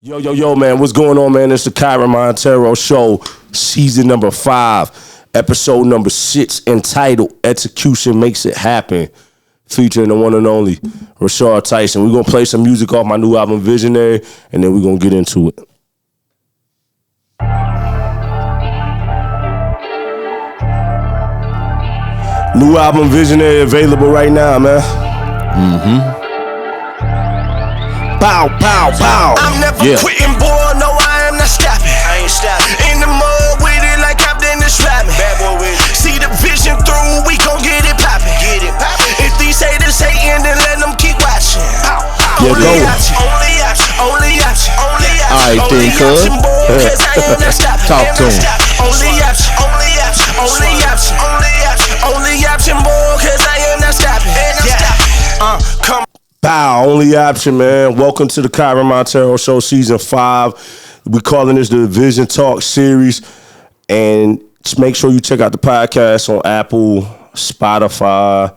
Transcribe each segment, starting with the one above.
Yo, man, what's going on, man? It's the Kyren Monteiro Show, season number 5, episode number 6, entitled Execution Makes It Happen, featuring the one and only Richarh Tyson. We're going to play some music off my new album, Visionary, and then we're going to get into it. New album, Visionary, available right now, man. Bow, bow, bow. I'm never quitting, boy. No, I am not stopping. I ain't stopping. In the mud with it like Captain is rapping. Bad boy with it. See the vision through, we gon' get it poppin'. Get it poppin'. If these haters hating, then let them keep watching. Only option, only option, only option, only option. All right, then, cuz. Talk to him. Only option, only option, only option, only option, only option, boy, cause I am not stopping. Come. Bow, only option, man. Welcome to the Kyren Monteiro Show, season 5. We're calling this the Vision Talk series. And just make sure you check out the podcast on Apple, Spotify,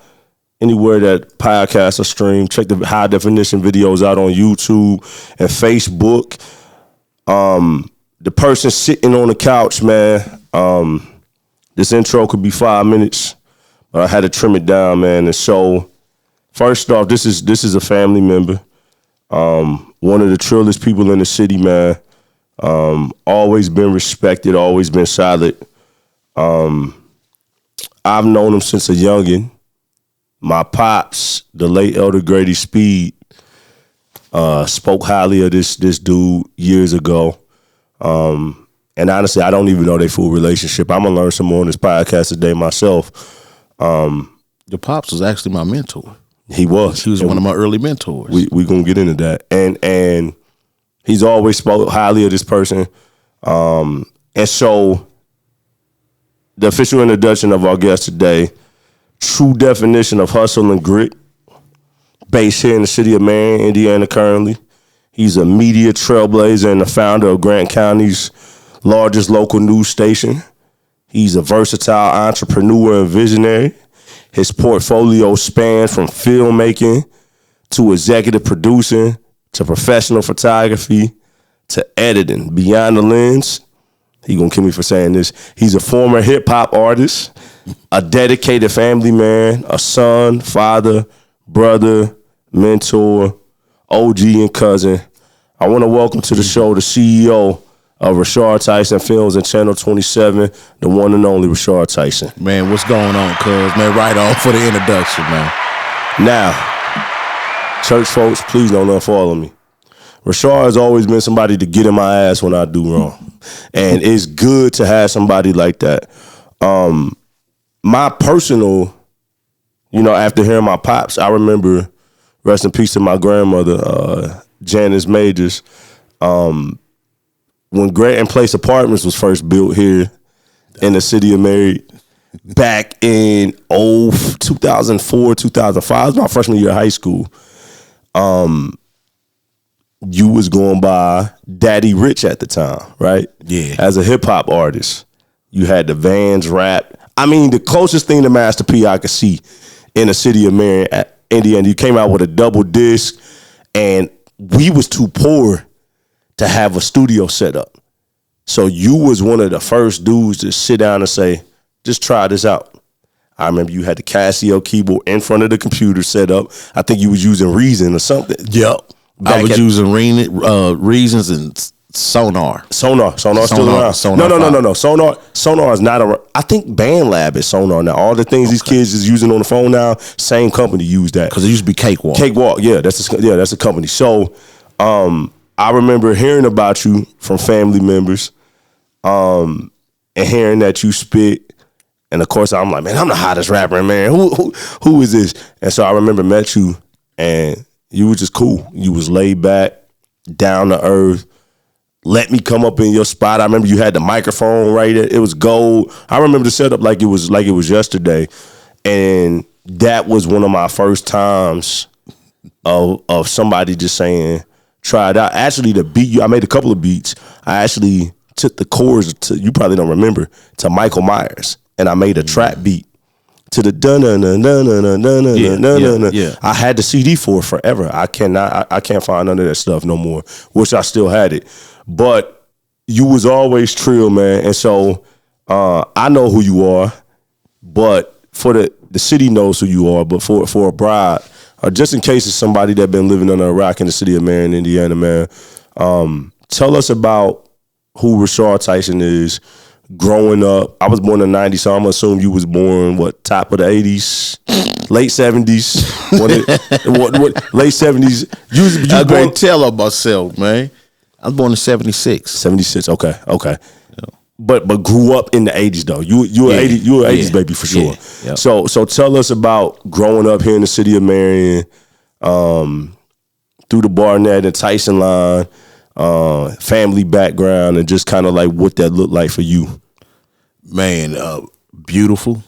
anywhere that podcasts are streamed. Check the high definition videos out on YouTube and Facebook. The person sitting on the couch, man. This intro could be 5 minutes, but I had to trim it down, man. And so, first off, this is a family member. One of the trillest people in the city, man. Always been respected, always been solid. I've known him since a youngin'. My pops, the late Elder Grady Speed, spoke highly of this dude years ago. And honestly, I don't even know their full relationship. I'm gonna learn some more on this podcast today myself. Your pops was actually my mentor. He was. He was one of my early mentors. We gonna get into that. And he's always spoke highly of this person. And so the official introduction of our guest today, true definition of hustle and grit, based here in the city of Marion, Indiana currently. He's a media trailblazer and the founder of Grant County's largest local news station. He's a versatile entrepreneur and visionary. His portfolio spans from filmmaking to executive producing to professional photography to editing. Beyond the lens, he gonna kill me for saying this, he's a former hip-hop artist, a dedicated family man, a son, father, brother, mentor, OG, and cousin. I want to welcome to the show the CEO of Richarh Tyson Films and Channel 27, the one and only Richarh Tyson. Man, what's going on, cuz? Man, right on for the introduction, man. Now, church folks, please don't unfollow me. Richarh has always been somebody to get in my ass when I do wrong. And it's good to have somebody like that. My personal, after hearing my pops, I remember, rest in peace to my grandmother, Janice Majors, when Grant and Place Apartments was first built here in the city of Marion back in 2004, 2005, it was my freshman year of high school. You was going by Daddy Rich at the time, right? Yeah. As a hip hop artist, you had the Vans rap. I mean, the closest thing to Master P I could see in the city of Marion, Indiana. You came out with a double disc, and we was too poor to have a studio set up. So you was one of the first dudes to sit down and say, just try this out. I remember you had the Casio keyboard in front of the computer set up. I think you was using Reason or something. Yep. I was using Reasons and Sonar. Sonar still around. No. Sonar is not around. I think BandLab is Sonar now. All the things these kids is using on the phone now, same company used that. Because it used to be Cakewalk. Cakewalk, yeah, that's a company. So I remember hearing about you from family members, and hearing that you spit. And of course, I'm like, man, I'm the hottest rapper in Marion. Who is this? And so I remember met you, and you were just cool. You was laid back, down to earth. Let me come up in your spot. I remember you had the microphone right there. It was gold. I remember the setup like it was yesterday. And that was one of my first times of somebody just saying, try it out. Actually, the beat, I made a couple of beats. I actually took the chords to, you probably don't remember, to Michael Myers. And I made a trap beat to the dun-dun-dun-dun-dun-dun-dun-dun. Yeah. I had the CD for it forever. I can't find none of that stuff no more. Wish I still had it. But you was always Trill, man. And so I know who you are, but for the city knows who you are, but for a bride, or just in case it's somebody that been living under a rock in the city of Marion, Indiana, man, tell us about who Richarh Tyson is growing up. I was born in the 90s, so I'm assuming you was born, top of the 80s? Late 70s? Late 70s? You I can't tell on myself, man. I was born in 76. 76, okay. But grew up in the 80s though. You were 80s baby for sure. Yeah. So tell us about growing up here in the city of Marion, through the Barnett and Tyson line, family background, and just kind of like what that looked like for you. Man, beautiful,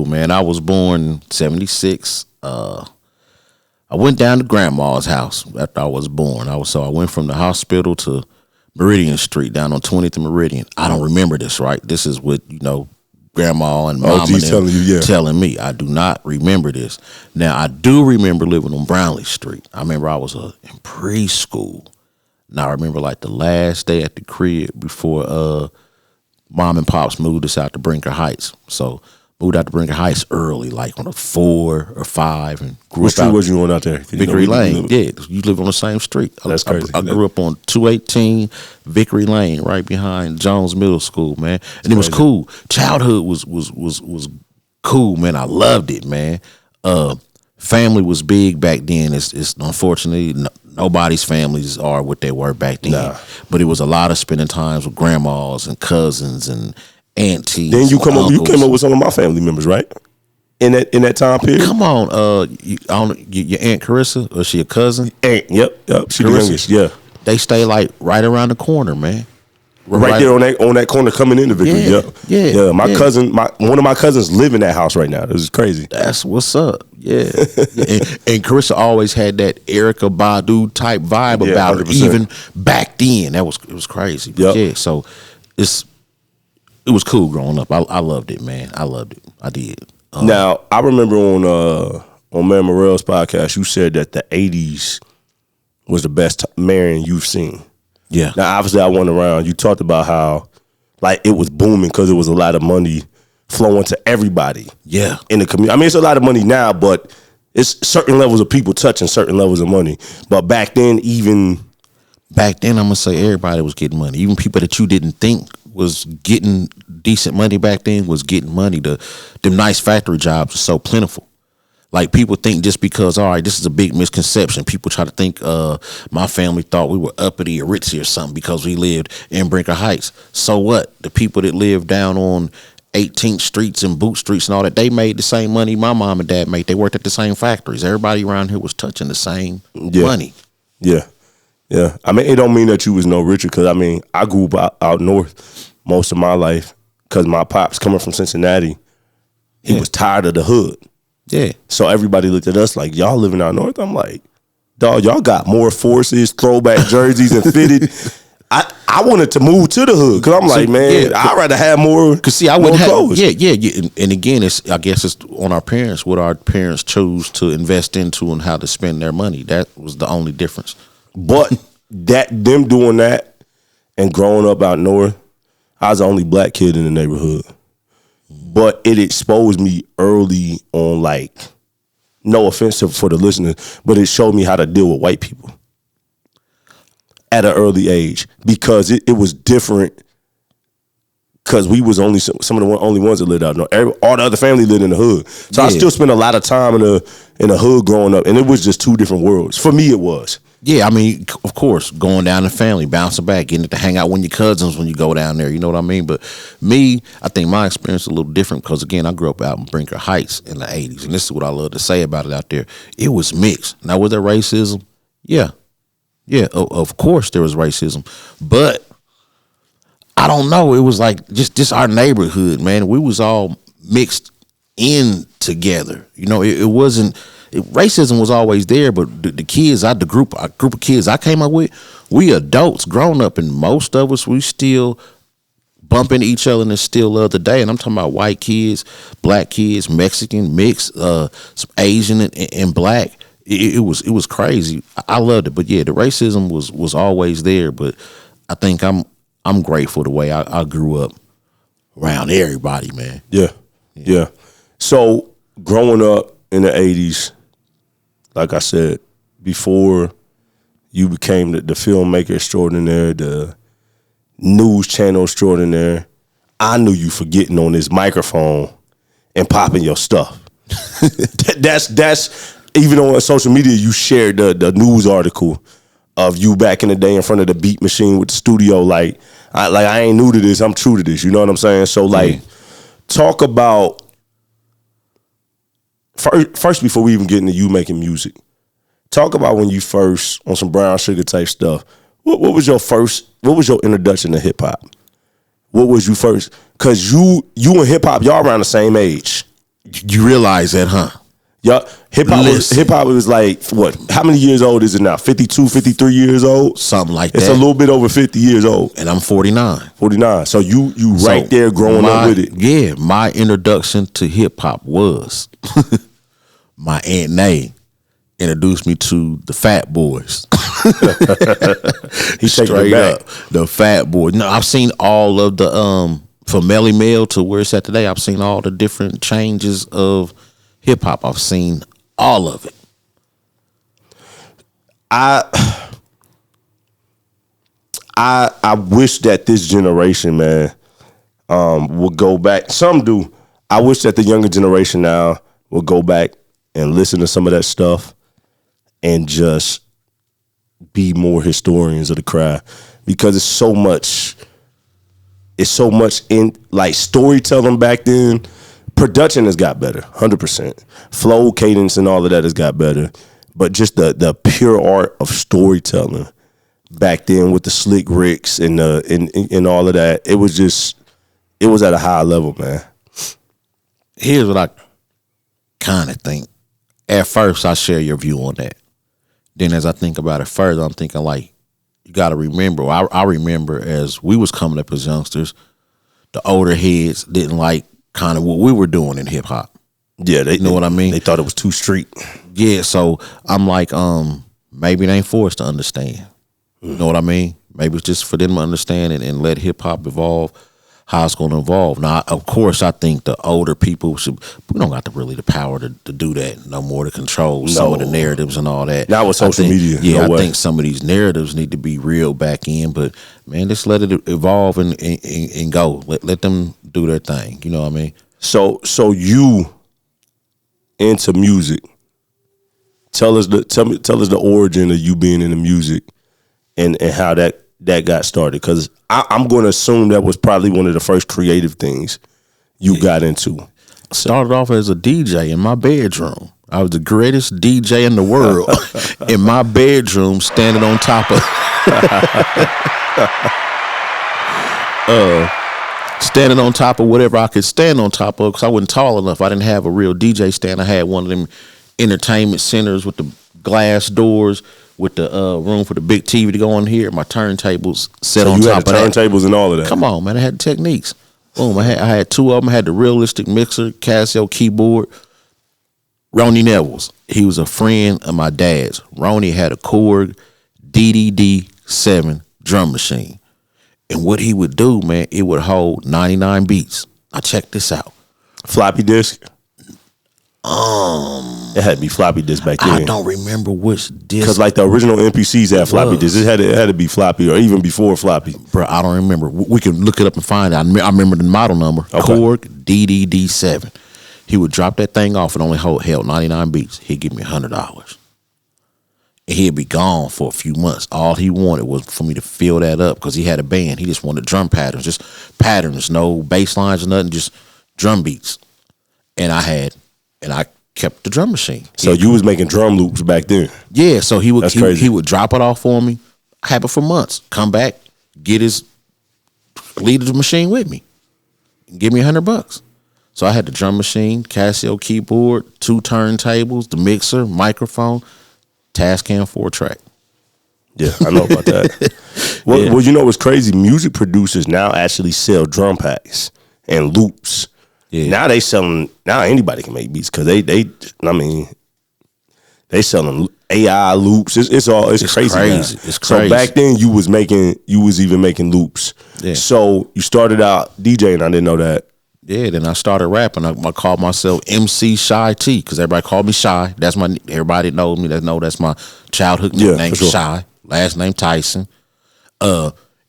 man. I was born in 76. I went down to grandma's house after I was born. I went from the hospital to Meridian Street down on 20th and Meridian. I don't remember this, right? This is what, grandma and mom and them telling me. I do not remember this. Now, I do remember living on Brownlee Street. I remember I was in preschool. Now, I remember like the last day at the crib before mom and pops moved us out to Brinker Heights. So moved out to Brinker Heights early, like on a 4 or 5, and grew What street was you on out there? Vickery Lane. Yeah, you live on the same street. That's crazy. I grew up on 218 Vickery Lane, right behind Jones Middle School, man. And it was cool. Childhood was cool, man. I loved it, man. Family was big back then. It's unfortunately nobody's families are what they were back then. Nah. But it was a lot of spending times with grandmas and cousins and aunties. Then you came up with some of my family members, right? In that time period. Come on, your Aunt Carissa, or she a cousin? Aunt, yep. She the youngest, yeah. They stay like right around the corner, man. Right there on that corner coming into Vickery. Yeah. My cousin, one of my cousins live in that house right now. This is crazy. That's what's up. Yeah. And Carissa always had that Erykah Badu type vibe about 100%. her, even back then. It was crazy. But yeah, so it was cool growing up. I loved it, man. I loved it. I did. Now, I remember on Man Morrell's podcast, you said that the 80s was the best Marion you've seen. Yeah. Now, obviously, I went around. You talked about how, like, it was booming because it was a lot of money flowing to everybody. Yeah. In the community. I mean, it's a lot of money now, but it's certain levels of people touching certain levels of money. But back then, I'm going to say everybody was getting money. Even people that you didn't think was getting decent money back then was getting money. Them nice factory jobs were so plentiful. Like, people think just because, all right, this is a big misconception. People try to think my family thought we were uppity or ritzy or something because we lived in Brinker Heights. So what? The people that lived down on 18th Streets and Boot Streets and all that, they made the same money my mom and dad made. They worked at the same factories. Everybody around here was touching the same money. Yeah. Yeah. I mean, it don't mean that you was no richer because, I mean, I grew up out north most of my life because my pops coming from Cincinnati, he was tired of the hood. Yeah. So everybody looked at us like, y'all living out north? I'm like, dog, y'all got more forces, throwback jerseys, and fitted. I wanted to move to the hood because I'm like, man, I'd rather have more. Because see, I wouldn't have clothes. Yeah. And again, I guess it's on our parents what our parents chose to invest into and how to spend their money. That was the only difference. But them doing that and growing up out north, I was the only black kid in the neighborhood. But it exposed me early on, like, no offense for the listeners, but it showed me how to deal with white people at an early age because it was different because we was only some of the only ones that lived out north. All the other family lived in the hood. So I still spent a lot of time in the hood growing up, and it was just two different worlds. For me, it was. Yeah, I mean, of course, going down the family, bouncing back, getting to hang out with your cousins when you go down there, you know what I mean? But me, I think my experience is a little different because, again, I grew up out in Brinker Heights in the 80s, and this is what I love to say about it out there. It was mixed. Now, was there racism? Yeah. Yeah, of course there was racism. But I don't know. It was like just our neighborhood, man. We was all mixed in together. You know, it wasn't... racism was always there, but the kids, a group of kids I came up with, we adults grown up, and most of us, we still bumping each other in the still of the day. And I'm talking about white kids, black kids, Mexican, mixed, some Asian and black. It was crazy. I loved it. But yeah, the racism was always there. But I think I'm grateful the way I grew up around everybody, man. Yeah. So growing up in the 80s, like I said, before you became the filmmaker extraordinaire, the news channel extraordinaire, I knew you for getting on this microphone and popping your stuff. That's even on social media, you shared the news article of you back in the day in front of the beat machine with the studio. Like I ain't new to this, I'm true to this. You know what I'm saying? So like, talk about first before we even get into you making music. Talk about when you first on some brown sugar type stuff. What was your introduction to hip hop? What was you first? Cause you and hip hop, y'all around the same age. You realize that, huh? Y'all hip hop was like what? How many years old is it now? 52, 53 years old? Something like it's that. It's a little bit over 50 years old. And I'm 49. 49. So you right there growing up with it. Yeah, my introduction to hip hop was my Aunt Nay introduced me to the Fat Boys. He's straight up the Fat Boys. No, I've seen all of the from Melly Mel to where it's at today. I've seen all the different changes of hip hop. I've seen all of it. I wish that this generation, man, would go back. Some do. I wish that the younger generation now would go back and listen to some of that stuff and just be more historians of the craft, because it's so much in like storytelling back then. Production has got better, 100%. Flow, cadence, and all of that has got better. But just the pure art of storytelling back then with the slick Ricks and all of that, it was at a high level, man. Here's what I kind of think. At first, I share your view on that. Then as I think about it further, I'm thinking like, you got to remember, I remember as we was coming up as youngsters, the older heads didn't like kind of what we were doing in hip hop. Yeah, you know what I mean? They thought it was too street. Yeah, so I'm like, maybe it ain't for us to understand. You know what I mean? Maybe it's just for them to understand it and let hip hop evolve how it's going to evolve. Now, of course, I think the older people we don't got the power to do that no more, to control some of the narratives and all that. Not with social media. Yeah, I think some of these narratives need to be reeled back in, but man, just let it evolve and go. Let them do their thing. You know what I mean? So you into music. Tell us the origin of you being into music and how that got started, because I'm going to assume that was probably one of the first creative things you got into. I started off as a DJ in my bedroom. I was the greatest DJ in the world in my bedroom, standing on top of standing on top of whatever I could stand on top of, because I wasn't tall enough. I didn't have a real DJ stand. I had one of them entertainment centers with the glass doors, with the room for the big TV to go in here. My turntables set on top of that. You had the turntables and all of that. Come on, man. I had the techniques. Boom. I had two of them. I had the realistic mixer, Casio keyboard. Ronnie Neville's. He was a friend of my dad's. Ronnie had a Korg DDD7 drum machine. And what he would do, man, it would hold 99 beats. Now check this out. Floppy disk? It had to be floppy disk back then. I don't remember which disc. Because like the original MPCs had floppy disks. It had to be floppy, or even before floppy. Bro, I don't remember. We can look it up and find it. I remember the model number. Okay. Korg DDD7. He would drop that thing off and only held 99 beats. He'd give me $100. And he'd be gone for a few months. All he wanted was for me to fill that up, because he had a band. He just wanted drum patterns, just patterns, no bass lines or nothing, just drum beats. And I kept the drum machine. So you was making drum loops back then? Yeah, so he would drop it off for me. I had it for months. Come back, leave the machine with me, and give me $100. So I had the drum machine, Casio keyboard, 2 turntables, the mixer, microphone, Tascam 4-track. Yeah, I know about that. Well, you know what's crazy? Music producers now actually sell drum packs and loops. Yeah. Now now anybody can make beats because they selling AI loops. It's crazy. Crazy. It's So crazy. back then you was even making loops. Yeah. So you started out DJing. I didn't know that. Yeah, then I started rapping. I called myself MC Shy T because everybody called me Shy. Everybody knows me. That's my childhood nickname, for sure. Shy. Last name Tyson.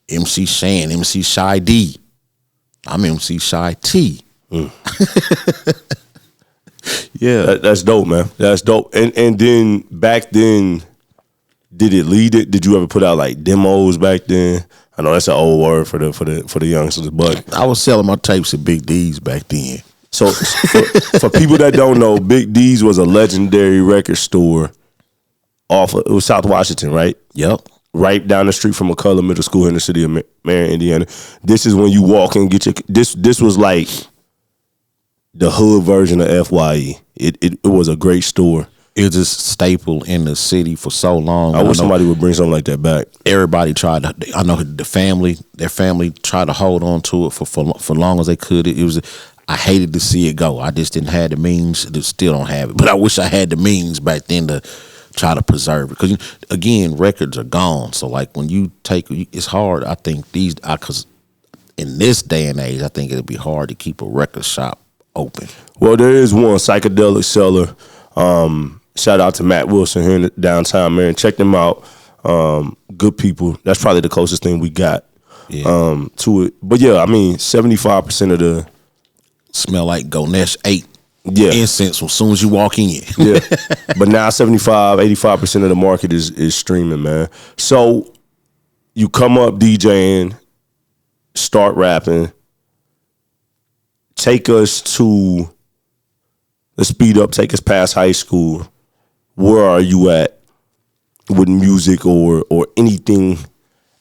MC Shan, MC Shy D. I'm MC Shy T. Yeah, That's dope, man. That's dope. And then back then, did it lead it? Did you ever put out like demos back then? I know that's an old word for the youngsters, but I was selling my tapes at Big D's back then. so for people that don't know, Big D's was a legendary record store it was South Washington, right? Yep. Right down the street from McCullough Middle School in the city of Marion, Indiana. This is when you walk and get your this was like the hood version of FYE. It was a great store. It was just staple in the city for so long. I wish somebody would bring something like that back. Everybody tried to. I know their family tried to hold on to it for long as they could. It was. I hated to see it go. I just didn't have the means. Still don't have it, but I wish I had the means back then to try to preserve it. Because again, records are gone. So like when you take, it's hard. I think because in this day and age, I think it'd be hard to keep a record shop open. Well, there is one psychedelic seller. Shout out to Matt Wilson here in downtown Marion. Check them out. Good people. That's probably the closest thing we got to it. But yeah, I mean, 75% of the smell like Ganesh 8 incense as soon as you walk in. Yeah. But now 85% of the market is streaming, man. So you come up DJing, start rapping. Take us to the speed up, take us past high school. Where are you at with music or anything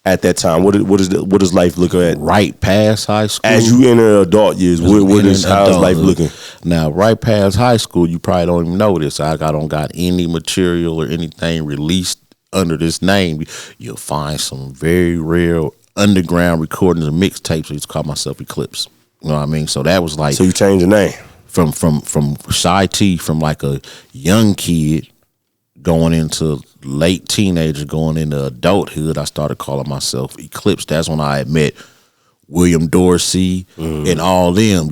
at that time? What does life look at? Right past high school. As you enter adult years, how's life looking? Now, right past high school, you probably don't even know this. I don't got any material or anything released under this name. You'll find some very rare underground recordings and mixtapes. I used to call myself Eclipse. You know what I mean? So that was like. So you changed the name from Shy T, from like a young kid going into late teenager, going into adulthood. I started calling myself Eclipse. That's when I had met William Dorsey and all them.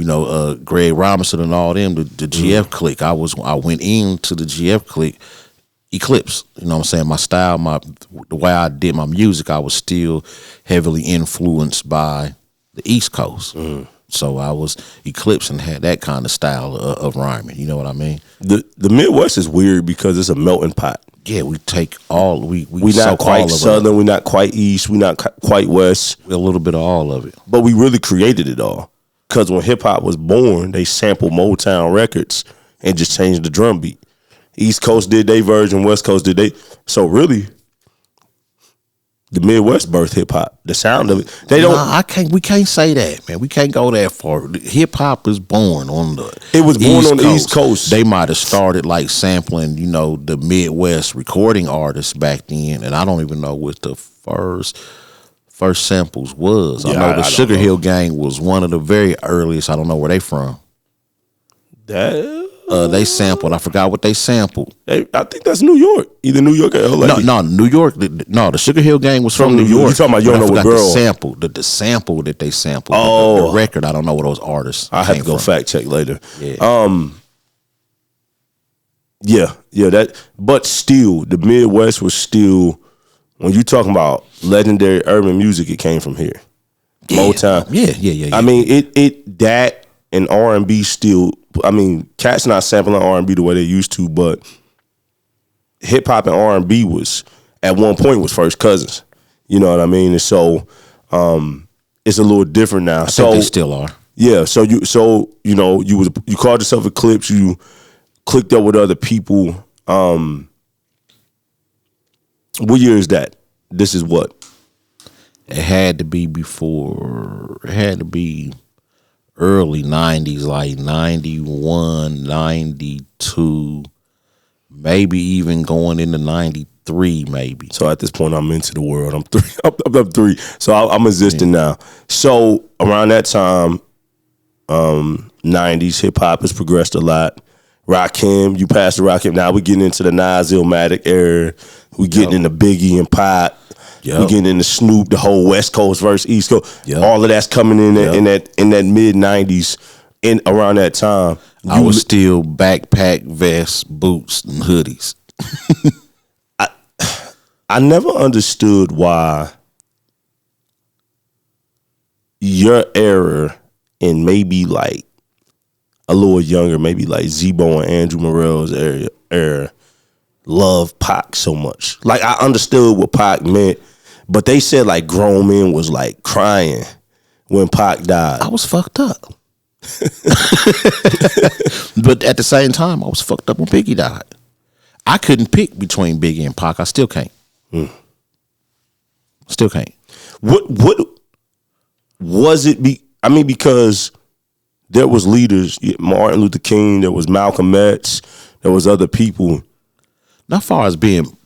Greg Robinson and all them. The GF clique. I went into the GF clique. Eclipse. You know what I'm saying? My style, the way I did my music, I was still heavily influenced by the East Coast. So I was Eclipse and had that kind of style of rhyming. You know what I mean? The Midwest is weird because it's a melting pot. Yeah, we take all we not quite Southern, we're not quite East, we're not quite West. A little bit of all of it. But we really created it all. Because when hip hop was born, they sampled Motown records and just changed the drum beat. East Coast did their version, West Coast did they. So really, the Midwest birthed hip hop. The sound of it. We can't say that, man. We can't go that far. Hip hop is born on the It was born on the East Coast. They might have started like sampling, the Midwest recording artists back then, and I don't even know what the first samples was. I know the Sugar Hill Gang was one of the very earliest. I don't know where they from. They sampled. I forgot what they sampled. I think that's New York. Either New York or LA. No, New York. No, the Sugar Hill Gang was from New York. You talking about You Don't Know What Girl? The sample that they sampled. Oh, the record. I don't know what those artists. I have to go fact check later. Yeah. But still, the Midwest was still. When you talking about legendary urban music, it came from here. Motown. Yeah. I mean, it that and R&B still. I mean, cats not sampling R&B the way they used to, but hip hop and R&B was at one point was first cousins. You know what I mean? And so it's a little different now. I think they still are. Yeah. So you called yourself Eclipse. You clicked up with other people. What year is that? This is what? It had to be before. It had to be early 90s, like 91, 92, maybe even going into 3 maybe. So at this point, I'm into the world. I'm 3. I'm up 3. So I'm existing now. So around that time, 90s hip hop has progressed a lot. Rakim, you passed the Rakim. Now we're getting into the Nas Illmatic era. We getting into Biggie and Pac. We getting into Snoop, the whole West Coast versus East Coast. All of that's coming in that mid 90s. In around that time, I was still backpack, vests, boots, and hoodies. I never understood why your era and maybe like a little younger, maybe like Zebo and Andrew Morel's era loved Pac so much. Like I understood what Pac meant, but they said like grown men was like crying when Pac died. I was fucked up. But at the same time, I was fucked up when Biggie died. I couldn't pick between Biggie and Pac. I still can't. Still can't. What was it? Because there was leaders, Martin Luther King, there was Malcolm X, there was other people. Not far as being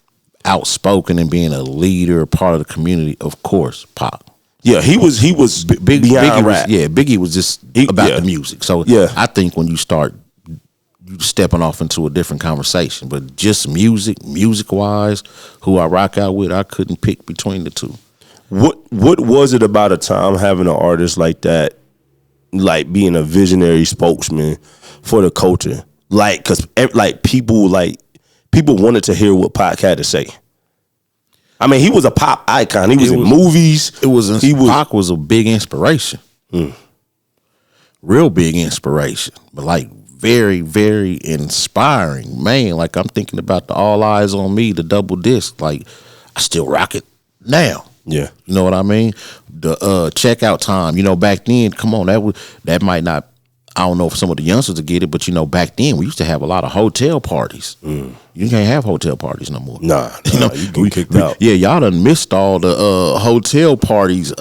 outspoken and being a leader, part of the community, of course, Pac. Yeah, he was beyond Biggie rap. Biggie was just about the music. So I think when you start stepping off into a different conversation, but just music wise, who I rock out with, I couldn't pick between the two. What was it about a time having an artist like that, like being a visionary spokesman for the culture? Like, cause people wanted to hear what Pac had to say. I mean, he was a pop icon. He was in movies. Pac was a big inspiration. Real big inspiration. But like very, very inspiring. Man, like I'm thinking about the All Eyes on Me, the double disc. Like I still rock it now. Yeah. You know what I mean? The checkout time, back then, come on, that might not, I don't know if some of the youngsters will get it, but back then we used to have a lot of hotel parties. You can't have hotel parties no more. Nah, you get kicked out. Yeah, y'all done missed all the hotel parties.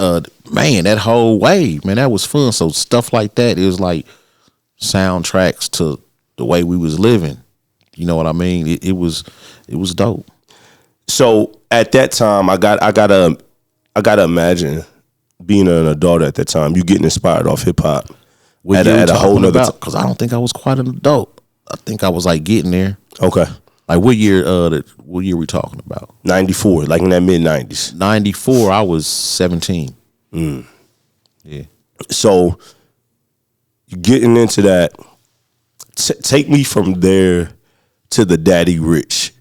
Man, that whole wave, man, that was fun. So stuff like that, it was like soundtracks to the way we was living. You know what I mean? It was dope. So at that time, I gotta imagine being an adult at that time. You getting inspired off hip hop. At a whole nother because I don't think I was quite an adult. I think I was like getting there. Okay. Like what year we talking about? 94, like in that mid 90s. 94, I was 17. Yeah. So you getting into that. Take me from there to the Daddy Rich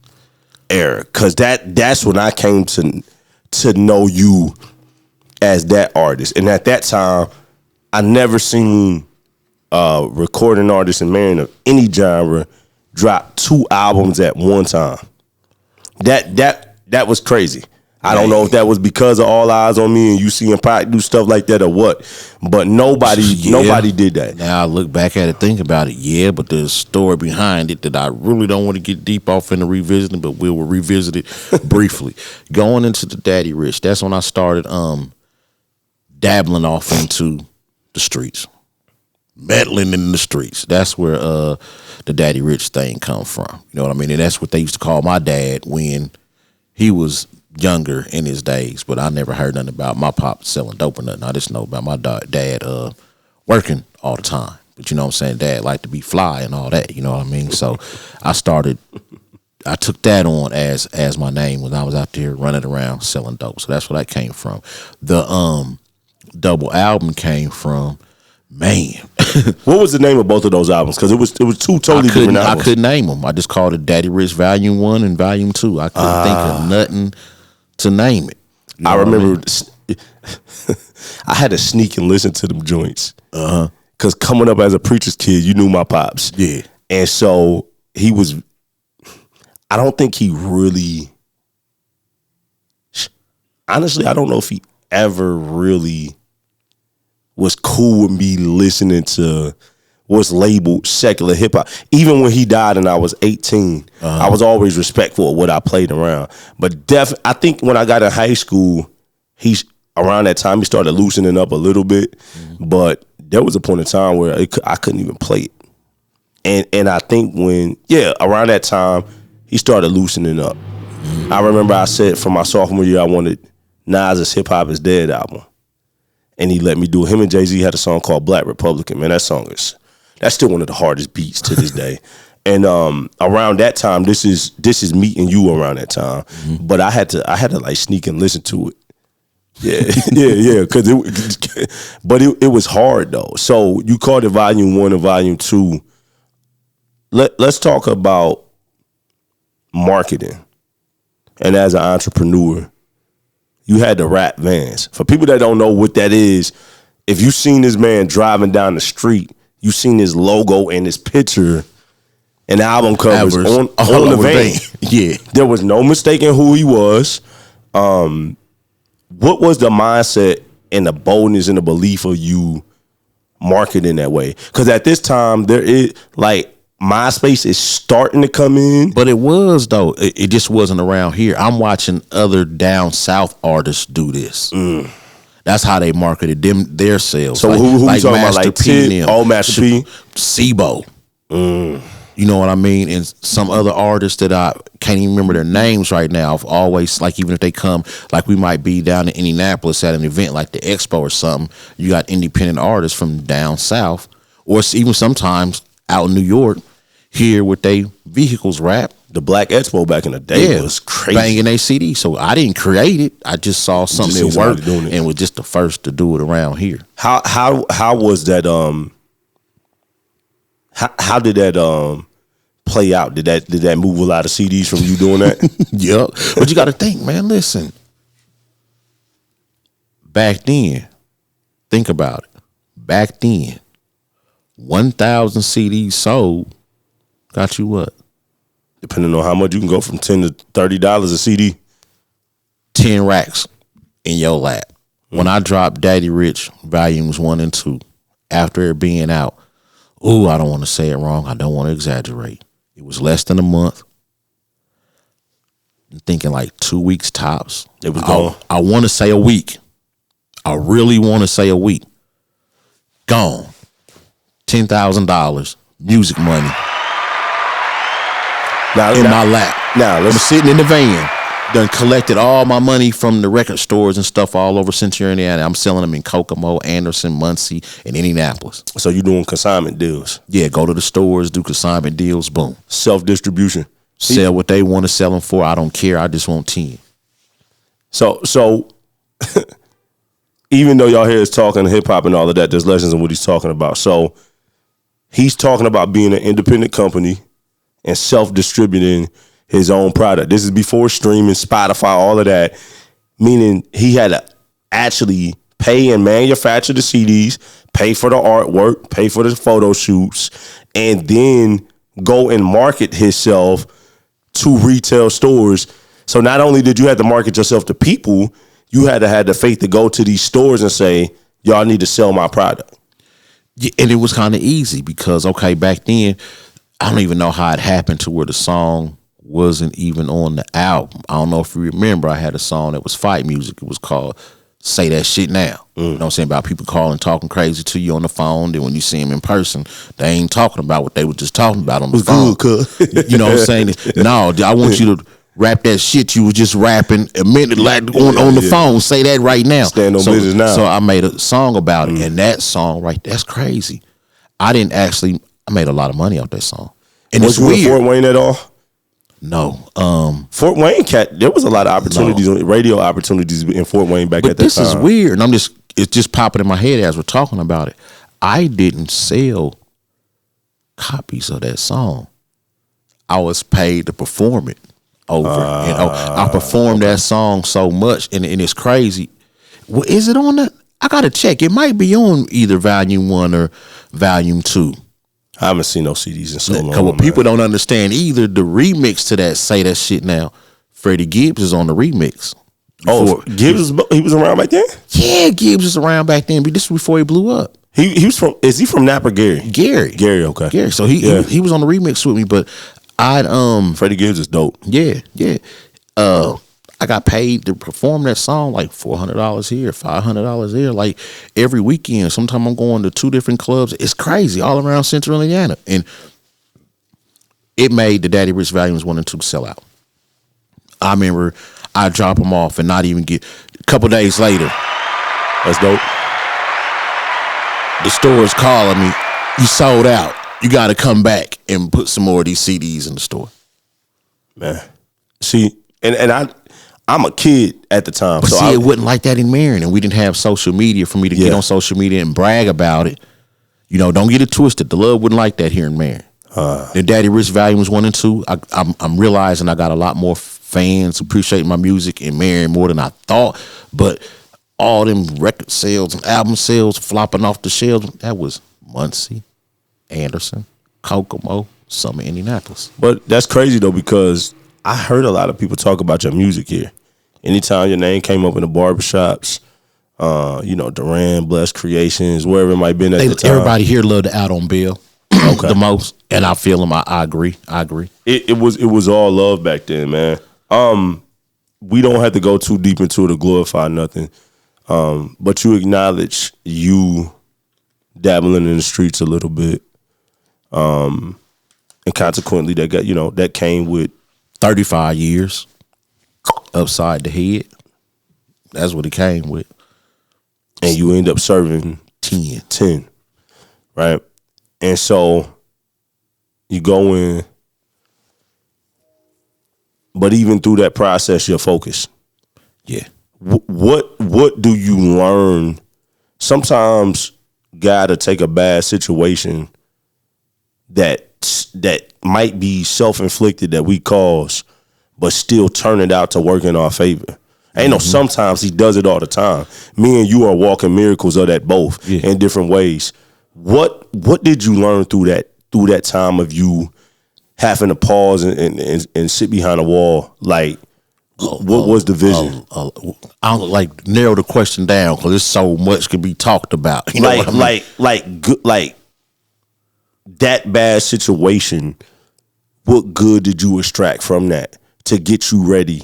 era, because that's when I came to know you as that artist. And at that time, I never seen recording artists and Marion of any genre drop 2 albums at one time. That was crazy. I don't know if that was because of All Eyes on Me and you seeing Pac do stuff like that or what, but nobody did that. Now I look back at it, think about it, but there's a story behind it that I really don't want to get deep off into revisiting, but we will revisit it briefly. Going into the Daddy Rich, that's when I started dabbling off into the streets, meddling in the streets. That's where the Daddy Rich thing come from. You know what I mean? And that's what they used to call my dad when he was younger in his days, but I never heard nothing about my pop selling dope or nothing. I just know about my dad working all the time. But you know what I'm saying? Dad liked to be fly and all that, you know what I mean? So I took that on as my name when I was out there running around selling dope. So that's where that came from. The double album came from, man. What was the name of both of those albums? Because it was 2 totally different albums. I couldn't name them. I just called it Daddy Rich Volume 1 and Volume 2. I couldn't think of nothing to name it. You know I remember I had to sneak and listen to them joints. Because coming up as a preacher's kid, you knew my pops. Yeah. And so I don't think he really, honestly, I don't know if he ever really was cool with me listening to what's labeled secular hip hop. Even when he died and I was 18, I was always respectful of what I played around. But I think when I got in high school, around that time he started loosening up a little bit. But there was a point in time where I couldn't even play it. And I think around that time he started loosening up. I remember I said for my sophomore year, I wanted Nas's Hip Hop Is Dead album. And he let me do it. Him and Jay-Z had a song called Black Republican. Man, that's still one of the hardest beats to this day. And around that time, this is meeting you around that time. Mm-hmm. But I had to like sneak and listen to it. Yeah. But it was hard though. So you called it Volume 1 and Volume 2. Let's talk about marketing. And as an entrepreneur, you had the rap vans. For people that don't know what that is, if you seen this man driving down the street, you seen his logo and his picture and album covers on the van. Yeah. There was no mistaking who he was. What was the mindset and the boldness and the belief of you marketing that way? Because at this time, there is like MySpace is starting to come in. But it was though. It just wasn't around here. I'm watching other down south artists do this. That's how they marketed their sales. So like, who like talking Master about? Like P, Master P, Sibo. You know what I mean? And some other artists that I can't even remember their names right now. I've always, like, even if they come, like we might be down in Indianapolis at an event like the Expo or something, you got independent artists from down south, or even sometimes out in New York, here with they vehicles rap. The Black Expo back in the day was crazy. Banging their CD. So I didn't create it. I just saw something that worked and was just the first to do it around here. How was that? How did that play out? Did that move a lot of CDs from you doing that? Yep. But you got to think, man. Listen. Back then, think about it. Back then, 1,000 CDs sold got you what? Depending on how much you can go from $10 to $30 a CD. 10 racks in your lap. When I dropped Daddy Rich Volumes 1 and 2, after it being out, I don't want to say it wrong. I don't want to exaggerate. It was less than a month. I'm thinking like 2 weeks tops. It was gone. I want to say a week. I really want to say a week. Gone. $10,000 music money in my lap. Now I'm sitting in the van. Done collected all my money from the record stores and stuff all over Central Indiana. I'm selling them in Kokomo, Anderson, Muncie, and Indianapolis. So you doing consignment deals? Yeah, go to the stores, do consignment deals, boom. Self-distribution. Sell what they want to sell them for. I don't care. I just want 10. So even though y'all hear us talking hip-hop and all of that, there's lessons in what he's talking about. So he's talking about being an independent company and self-distributing his own product. This is before streaming, Spotify, all of that. Meaning he had to actually pay and manufacture the CDs, pay for the artwork, pay for the photo shoots, and then go and market himself to retail stores. So not only did you have to market yourself to people, you had to have the faith to go to these stores and say, y'all need to sell my product. Yeah, and it was kind of easy because, okay, back then, I don't even know how it happened to where the song wasn't even on the album. I don't know if you remember, I had a song that was fight music. It was called Say That Shit Now. You know what I'm saying? About people calling, talking crazy to you on the phone. Then when you see them in person, they ain't talking about what they were just talking about on the phone. Good, you know what I'm saying? No, I want you to rap that shit you was just rapping a minute like on the phone. Say that right now. Stand on business now. So I made a song about it, and that song that's crazy. I made a lot of money off that song. And was it's weird. Fort Wayne at all? No. Fort Wayne, there was a lot of opportunities, radio opportunities in Fort Wayne back at that time. But this is weird, and it's just popping in my head as we're talking about it. I didn't sell copies of that song. I was paid to perform it over. I performed that song so much, and it's crazy. Well, is it on I gotta check. It might be on either Volume 1 or Volume 2. I haven't seen no CDs in so long. Because what people don't understand either, the remix to that Say That Shit Now, Freddie Gibbs is on the remix. Gibbs, he was around back then? Yeah, Gibbs was around back then, but this was before he blew up. Is he from Napa, Gary? Gary, okay. Gary. So he was on the remix with me, but Freddie Gibbs is dope. Yeah. I got paid to perform that song like $400 here, $500 there, like every weekend. Sometimes I'm going to 2 different clubs. It's crazy all around Central Indiana. And it made the Daddy Rich Volumes 1 and 2 sell out. I remember I drop them off and not even get a couple days later. That's dope. The store is calling me. You sold out. You got to come back and put some more of these CDs in the store. Man, see, and I'm a kid at the time. But it wasn't like that in Marion, and we didn't have social media for me to get on social media and brag about it. You know, don't get it twisted. The love wasn't like that here in Marion. The Daddy Rich Volumes 1 and 2, I'm realizing I got a lot more fans appreciating my music in Marion more than I thought. But all them record sales and album sales flopping off the shelves, that was Muncie, Anderson, Kokomo, some of Indianapolis. But that's crazy though, because I heard a lot of people talk about your music here. Anytime your name came up in the barbershops, Duran, Blessed Creations, wherever it might have been at the time. Everybody here loved the Out on Bill the most, and I feel them. I agree. It was all love back then, man. We don't have to go too deep into it to glorify nothing, but you acknowledge you dabbling in the streets a little bit, and consequently that came with 35 years upside the head. That's what it came with. And you end up serving 10, right? And so you go in, but even through that process, you're focused. Yeah. What do you learn? Sometimes gotta take a bad situation that might be self-inflicted that we cause, but still turn it out to work in our favor. Ain't no sometimes, he does it all the time. Me and you are walking miracles of that both in different ways. What did you learn through that time of you having to pause and sit behind a wall? Like, what was the vision? I don't narrow the question down because there's so much could be talked about. You know what I mean? like that bad situation. What good did you extract from that to get you ready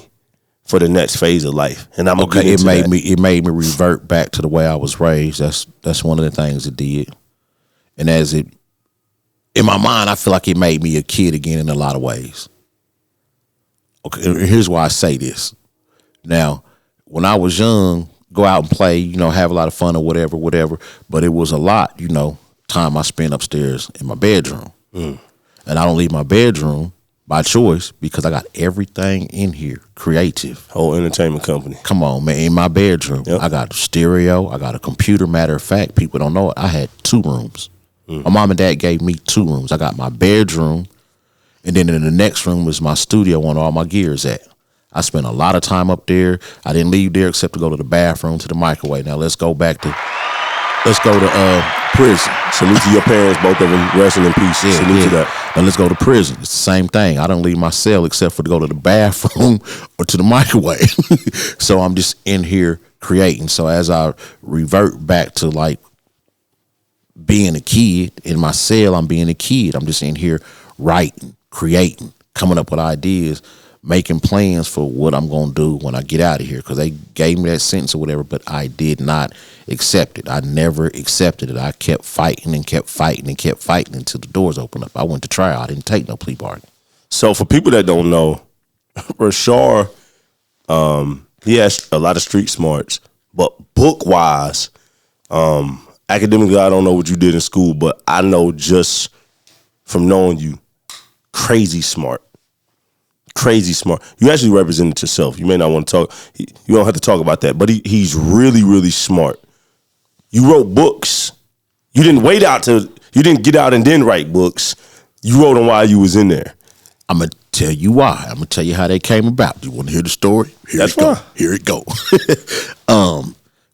for the next phase of life? And I'm okay. It made me revert back to the way I was raised. That's one of the things it did. And in my mind, I feel like it made me a kid again in a lot of ways. Okay, here's why I say this. Now, when I was young, go out and play, have a lot of fun or whatever. But it was a lot, time I spent upstairs in my bedroom. And I don't leave my bedroom by choice because I got everything in here creative. Whole entertainment company. Come on, man. In my bedroom, I got a stereo. I got a computer. Matter of fact, people don't know it. I had 2 rooms. My mom and dad gave me 2 rooms. I got my bedroom, and then in the next room was my studio where all my gear is at. I spent a lot of time up there. I didn't leave there except to go to the bathroom, to the microwave. Now let's go to prison. Salute to your parents, both of them. Resting in peace. Salute to that. Now let's go to prison. It's the same thing. I don't leave my cell except for to go to the bathroom or to the microwave. So I'm just in here creating. So as I revert back to like being a kid in my cell, I'm being a kid. I'm just in here writing, creating, coming up with ideas, making plans for what I'm going to do when I get out of here, because they gave me that sentence or whatever, but I did not accept it. I never accepted it. I kept fighting and kept fighting and kept fighting until the doors opened up. I went to trial. I didn't take no plea bargain. So for people that don't know, Richarh, he has a lot of street smarts, but book-wise, academically, I don't know what you did in school, but I know just from knowing you, crazy smart. Crazy smart. You actually represented yourself. You may not want to talk. You don't have to talk about that, but he's really, really smart. You wrote books. You didn't you didn't get out and then write books. You wrote them while you was in there. I'm going to tell you why. I'm going to tell you how they came about. Do you want to hear the story? That's fine. Here it go.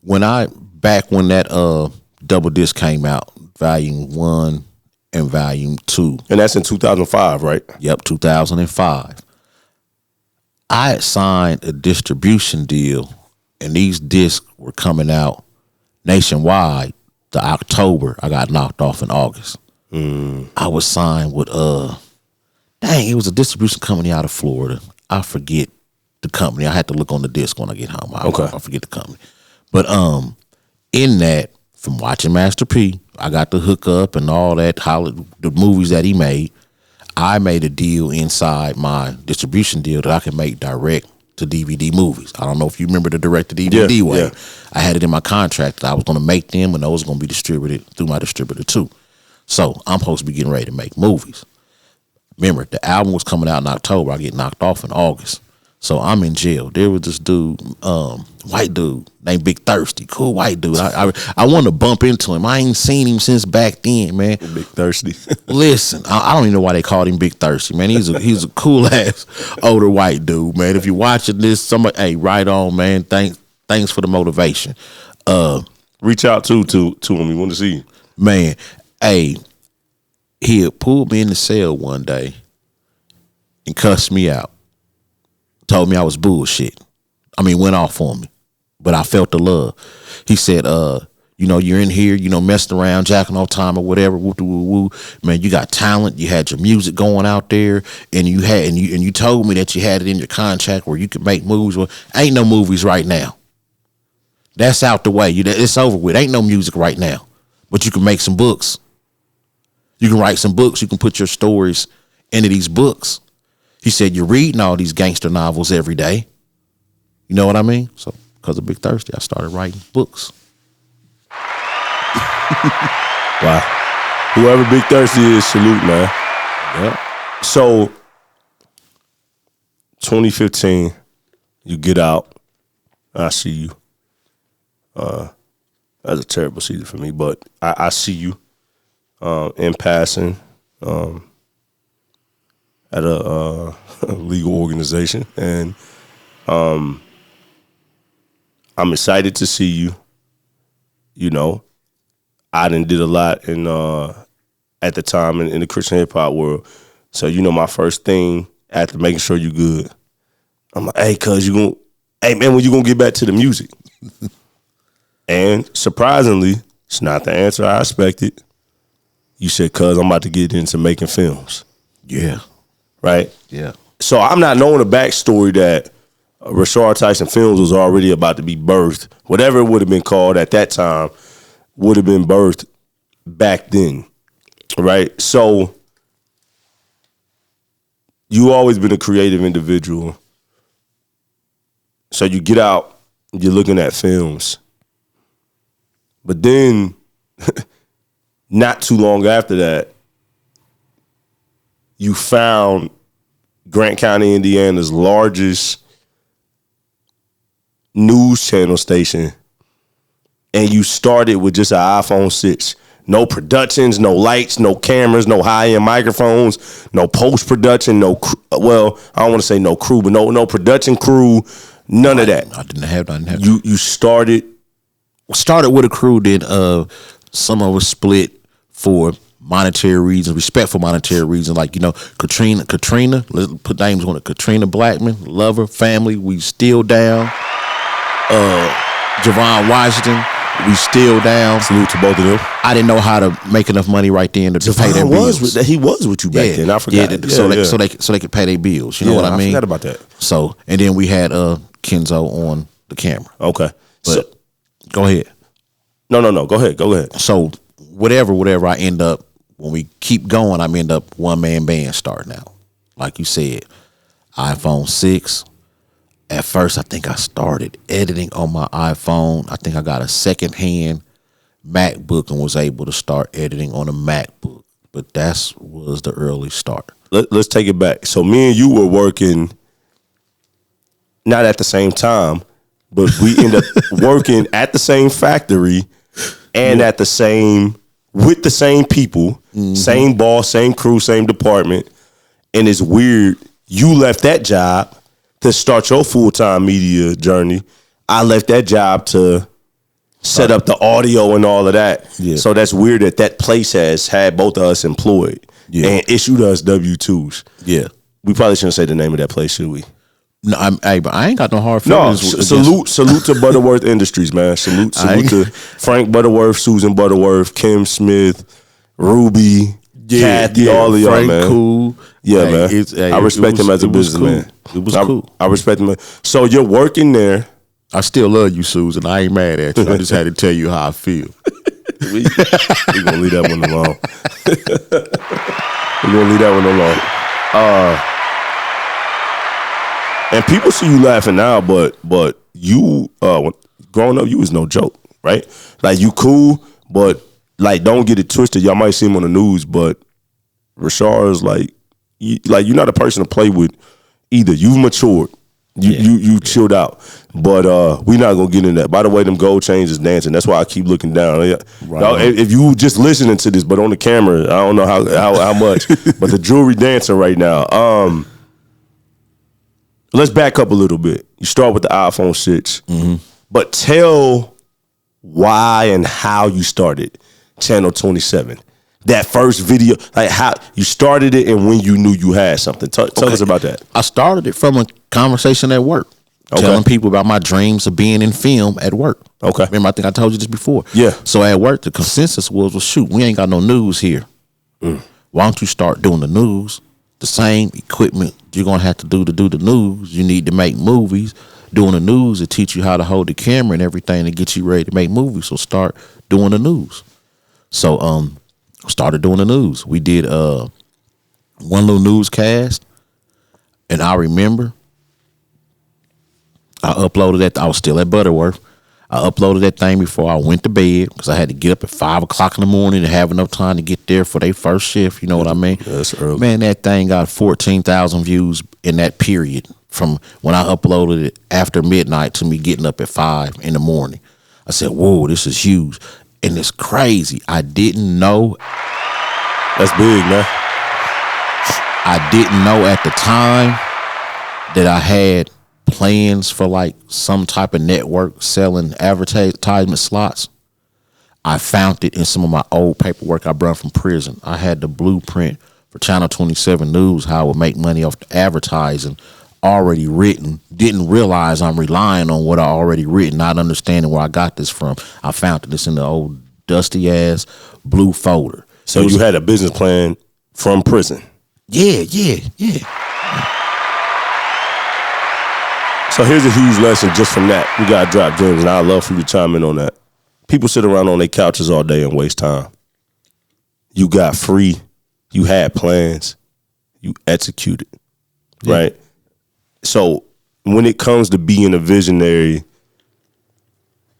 When that double disc came out, Volume 1 and Volume 2. And that's in 2005, right? Yep, 2005. I had signed a distribution deal, and these discs were coming out nationwide the October. I got knocked off in August. I was signed with it was a distribution company out of Florida. I forget the company. I had to look on the disc when I get home. I forget the company. But in that, from watching Master P, I got the hookup and all that, the movies that he made. I made a deal inside my distribution deal that I can make direct to DVD movies. I don't know if you remember the direct to DVD way. Yeah. I had it in my contract that I was going to make them, and those were going to be distributed through my distributor too. So I'm supposed to be getting ready to make movies. Remember, the album was coming out in October. I get knocked off in August. So I'm in jail. There was this dude, white dude named Big Thirsty, cool white dude. I want to bump into him. I ain't seen him since back then, man. Big Thirsty. Listen, I don't even know why they called him Big Thirsty, man. He's a cool ass older white dude, man. If you're watching this, somebody, hey, right on, man. Thanks for the motivation. Reach out to him. We want to see you, man. Hey, he had pulled me in the cell one day and cussed me out. Told me I was bullshit. I mean, went off on me, but I felt the love. He said, you're in here, messing around, jacking off time or whatever. Woo, woo, woo. Man, you got talent. You had your music going out there, and you told me that you had it in your contract where you could make movies. Well, ain't no movies right now. That's out the way. It's over with. Ain't no music right now, but you can make some books. You can write some books. You can put your stories into these books. He said, you're reading all these gangster novels every day. You know what I mean? So, because of Big Thirsty, I started writing books. Wow. Whoever Big Thirsty is, salute, man. Yeah. So, 2015, you get out. I see you. That's a terrible season for me, but I see you in passing. At a legal organization, and I'm excited to see you. I done did a lot in at the time in the Christian hip hop world. So my first thing after making sure you good, I'm like, hey, man, when you gonna get back to the music? And surprisingly, it's not the answer I expected. You said, cuz I'm about to get into making films. Yeah. Right? Yeah. So I'm not knowing the backstory that Richarh Tyson Films was already about to be birthed. Whatever it would have been called at that time would have been birthed back then. Right? So you always been a creative individual. So you get out, you're looking at films. But then not too long after that, you found Grant County, Indiana's largest news channel station, and you started with just an iPhone 6. No productions, no lights, no cameras, no high-end microphones, no post-production, I don't want to say no crew, but no production crew, none of that. I didn't have You started with a crew, then some of us split for monetary reasons, respectful monetary reasons, like Katrina, let's put names on it. Katrina Blackman, Lover, Family, we still down. Javon Washington, we still down. Salute to both of them. I didn't know how to make enough money right then to pay their bills. He was with you back then. I forgot. So they could pay their bills. You know what I mean? I forgot about that. So, and then we had Kenzo on the camera. Okay, but go ahead. No. Go ahead. So whatever I end up. When we keep going, I'm end up one-man band starting out. Like you said, iPhone 6. At first, I think I started editing on my iPhone. I think I got a second-hand MacBook and was able to start editing on a MacBook. But that was the early start. Let's take it back. So me and you were working, not at the same time, but we ended up working at the same factory and at the same... with the same people, same boss, same crew, same department. And it's weird. You left that job to start your full-time media journey. I left that job to set up the audio and all of that. Yeah. So that's weird that place has had both of us employed and issued us W-2s. Yeah. We probably shouldn't say the name of that place, should we? No, but I ain't got no hard feelings. No, salute to Butterworth Industries, man. Salute to Frank Butterworth, Susan Butterworth, Kim Smith, Ruby, Kathy, all of y'all, Frank, man. Cool. Yeah, man. I respect him as a businessman. It was cool. I respect him. So you're working there. I still love you, Susan. I ain't mad at you. I just had to tell you how I feel. we gonna leave that one alone. We're gonna leave that one alone. And people see you laughing now, but you growing up, you was no joke, right? Like you cool, but like don't get it twisted. Y'all might see him on the news, but Richarh is like you're not a person to play with either. You've matured. You chilled out. But we're not gonna get into that. By the way, them gold chains is dancing. That's why I keep looking down. Right. If you just listening to this, but on the camera, I don't know how much. But the jewelry dancing right now. Let's back up a little bit. You start with the iPhone 6. Mm-hmm. But tell why and how you started Channel 27. That first video, like how you started it and when you knew you had something. Tell us about that. I started it from a conversation at work. Okay. Telling people about my dreams of being in film at work. Okay. Remember, I think I told you this before. Yeah. So at work, the consensus was, well, shoot, we ain't got no news here. Why don't you start doing the news? The same equipment you're going to have to do the news. You need to make movies. Doing the news, it teach you how to hold the camera and everything to get you ready to make movies. So start doing the news. So started doing the news. We did one little newscast, and I remember I uploaded that. I was still at Butterworth. I uploaded that thing before I went to bed because I had to get up at 5 o'clock in the morning to have enough time to get there for their first shift. You know what I mean? Yeah, that's early. Man, that thing got 14,000 views in that period from when I uploaded it after midnight to me getting up at 5 in the morning. I said, whoa, this is huge. And it's crazy. I didn't know. That's big, man. I didn't know at the time that I had plans for like some type of network selling advertisement slots. I found it in some of my old paperwork I brought from prison. I had the blueprint for Channel 27 News, how I would make money off the advertising already written. Didn't realize I'm relying on what I already written, not understanding where I got this from. I found this in the old dusty ass blue folder. So you had a business plan from prison? Yeah. So here's a huge lesson just from that. We got to drop gems, and I'd love for you to chime in on that. People sit around on their couches all day and waste time. You got free. You had plans. You executed, right? So when it comes to being a visionary,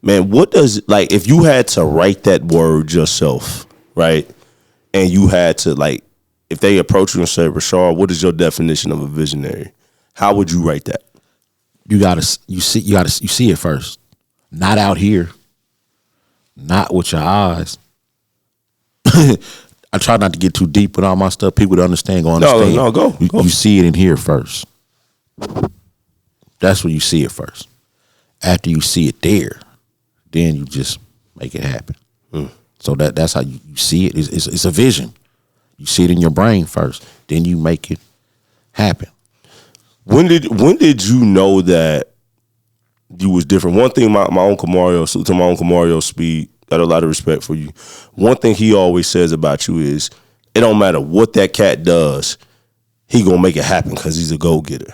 man, what does, like, if you had to write that word yourself, right, and you had to, like, if they approach you and say, Richarh, what is your definition of a visionary? How would you write that? You see it first. Not out here. Not with your eyes. I try not to get too deep with all my stuff. People to understand, go understand. No, go. You see it in here first. That's where you see it first. After you see it there, then you just make it happen. So that's how you see it. It's a vision. You see it in your brain first, then you make it happen. When did you know that you was different? One thing my Uncle Mario, salute to my Uncle Mario Speed, got a lot of respect for you. One thing he always says about you is, it don't matter what that cat does, he gonna make it happen because he's a go-getter.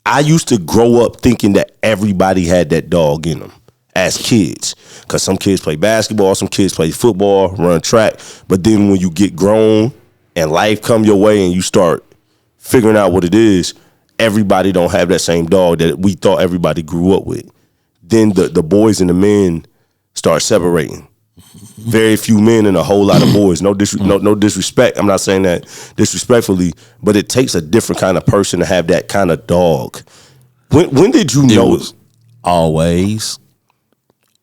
I used to grow up thinking that everybody had that dog in them as kids, because some kids play basketball, some kids play football, run track, but then when you get grown and life come your way and you start figuring out what it is, everybody don't have that same dog that we thought everybody grew up with. Then the boys and the men start separating. Very few men and a whole lot of boys. No disrespect. I'm not saying that disrespectfully, but it takes a different kind of person to have that kind of dog. When did you know? Always.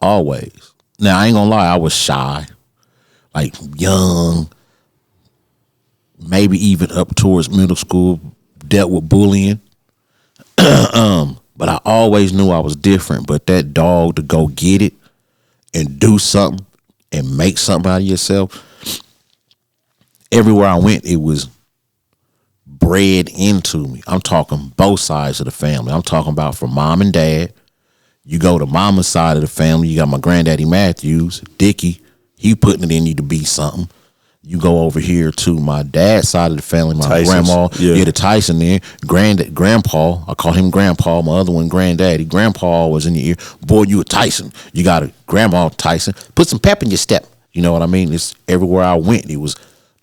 Now, I ain't gonna lie, I was shy. Like young, maybe even up towards middle school, dealt with bullying. But I always knew I was different. But that dog to go get it and do something and make something out of yourself, everywhere I went, it was bred into me. I'm talking both sides of the family. I'm talking about from mom and dad. You go to mama's side of the family, you got my granddaddy Matthews, Dickie, he putting it in you to be something. You go over here to my dad's side of the family, my Tyson's, grandma, the Tyson there, grandpa, I call him grandpa, my other one granddaddy. Grandpa was in your ear, boy, you a Tyson. You got a grandma Tyson. Put some pep in your step. You know what I mean? It's everywhere I went, it was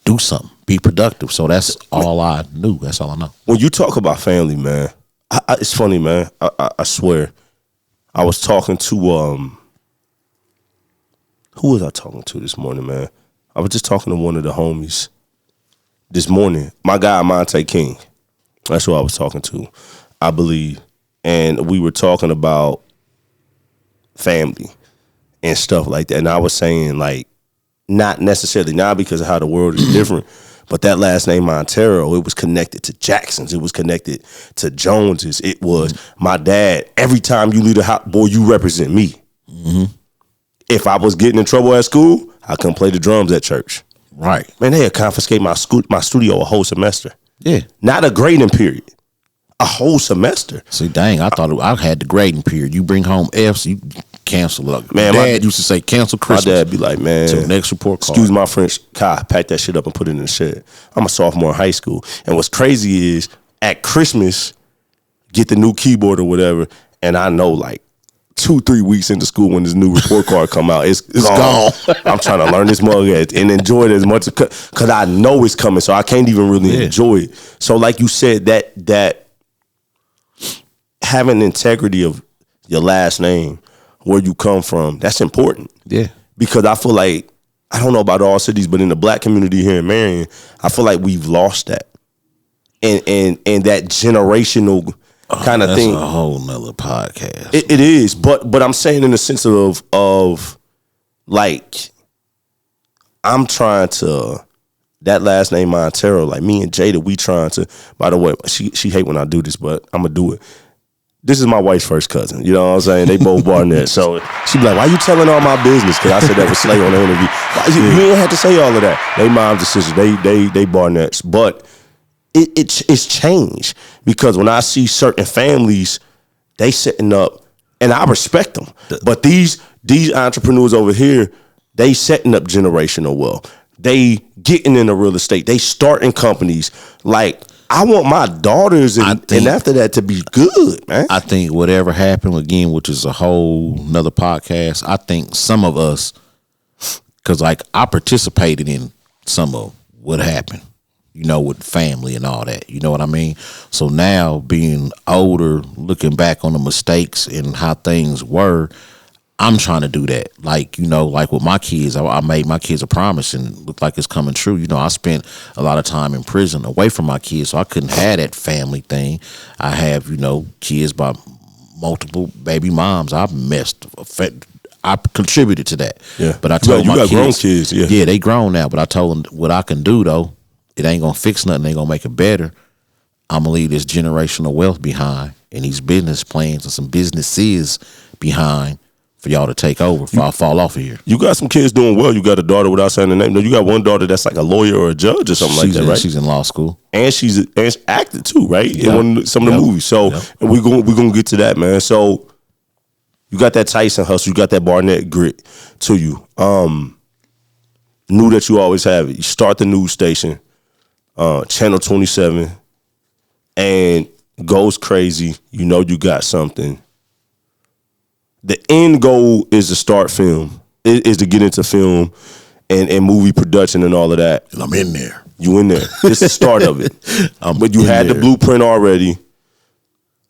do something, be productive. So that's all I knew. That's all I know. When you talk about family, man, it's funny, man. I swear, I was talking to who was I talking to this morning, man? I was just talking to one of the homies this morning. My guy Monte King. That's who I was talking to, I believe. And we were talking about family and stuff like that. And I was saying, like, not necessarily now because of how the world is different, but that last name Monteiro, it was connected to Jacksons. It was connected to Joneses. It was my dad. Every time you leave the house, boy, you represent me. Mm-hmm. If I was getting in trouble at school, I couldn't play the drums at church. Right. Man, they had confiscated my studio a whole semester. Yeah. Not a grading period. A whole semester. See, dang, I thought I had the grading period. You bring home F's, you cancel it. Man, my dad used to say cancel Christmas. My dad be like, man, till next report card. Excuse my French, Kai, pack that shit up and put it in the shed. I'm a sophomore in high school. And what's crazy is at Christmas, get the new keyboard or whatever, and I know like 2-3 weeks into school when this new report card come out, it's gone. I'm trying to learn this mug and enjoy it as much because I know it's coming, so I can't even really enjoy it. So like you said, that having integrity of your last name, where you come from, that's important. Yeah. Because I feel like, I don't know about all cities, but in the black community here in Marion, I feel like we've lost that. And that generational kind of thing. That's a whole nother podcast. It is, but I'm saying in the sense of like, I'm trying to, that last name Monteiro, like me and Jada, we trying to, by the way, she hate when I do this, but I'm gonna do it. This is my wife's first cousin. You know what I'm saying? They both Barnett. So she be like, why you telling all my business? Because I said that was Slay on the interview. You ain't have to say all of that. They mom's decision. They Barnetts. But it's changed. Because when I see certain families, they setting up, and I respect them. But these entrepreneurs over here, they setting up generational wealth. They getting into real estate. They starting companies. Like, I want my daughters and after that to be good, man. I think whatever happened, again, which is a whole nother podcast, I think some of us, because like I participated in some of what happened, you know, with family and all that, you know what I mean? So now being older, looking back on the mistakes and how things were, I'm trying to do that. Like, you know, like with my kids, I made my kids a promise and it looked like it's coming true. You know, I spent a lot of time in prison away from my kids, so I couldn't have that family thing. I have, you know, kids by multiple baby moms. I contributed to that. Yeah. But I told my kids, grown kids, yeah, they grown now. But I told them what I can do though, it ain't gonna fix nothing, ain't gonna make it better. I'm gonna leave this generational wealth behind and these business plans and some businesses behind for y'all to take over if I fall off of here. You got some kids doing well. You got a daughter without saying the name. No, you got one daughter that's like a lawyer or a judge or something like that, right? She's in law school. And she's acted too, right? In some of the movies. So and we're gonna get to that, man. So you got that Tyson hustle, you got that Barnett grit to you. Knew that you always have it. You start the news station, Channel 27, and goes crazy. You know you got something. The end goal is to start film, is to get into film and movie production and all of that. And I'm in there. You in there. It's the start of it. But you had the blueprint already.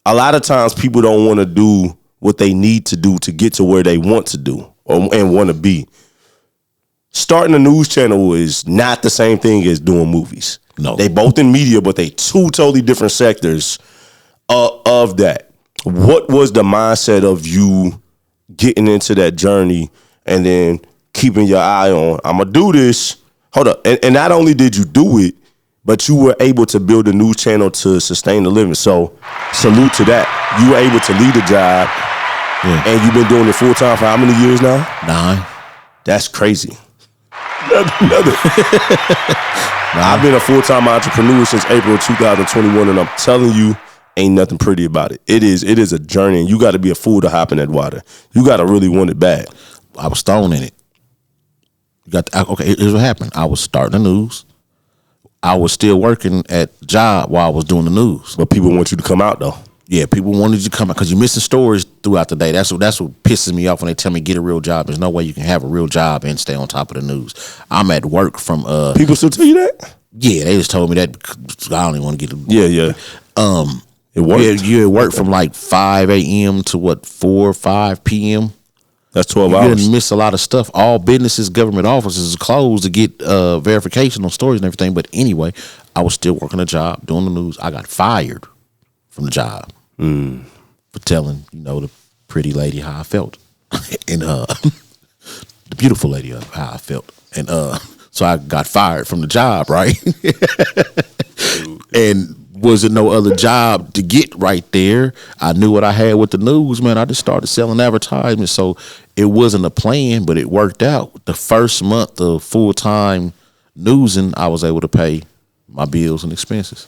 A lot of times people don't want to do what they need to do to get to where they want to do and want to be. Starting a news channel is not the same thing as doing movies. No. They both in media, but they two totally different sectors of that. What was the mindset of you getting into that journey and then keeping your eye on, I'm going to do this. Hold up. And not only did you do it, but you were able to build a news channel to sustain the living. So salute to that. You were able to lead a job and you've been doing it full time for how many years now? 9. That's crazy. Another. I've been a full-time entrepreneur since April 2021 and I'm telling you, ain't nothing pretty about it. It is a journey, and you got to be a fool to hop in that water. You got to really want it bad. I was thrown in it. Okay, here's what happened. I was starting the news. I was still working at the job while I was doing the news. But people want you to come out, though. Yeah, people wanted you to come out because you're missing stories throughout the day. That's what pisses me off when they tell me get a real job. There's no way you can have a real job and stay on top of the news. I'm at work from People still tell you that? Yeah, they just told me that because I don't even want to get it. Yeah. It worked. Yeah, you at work from like 5 a.m. to 4 or 5 p.m. That's 12 You hours. didn't miss a lot of stuff. All businesses, government offices are closed to get verification on stories and everything. But anyway, I was still working a job, doing the news. I got fired from the job for telling, the pretty lady how I felt. And the beautiful lady how I felt. And so I got fired from the job, right? And wasn't no other job to get right there. I knew what I had with the news, man. I just started selling advertisements. So it wasn't a plan, but it worked out. The first month of full-time newsing, I was able to pay my bills and expenses.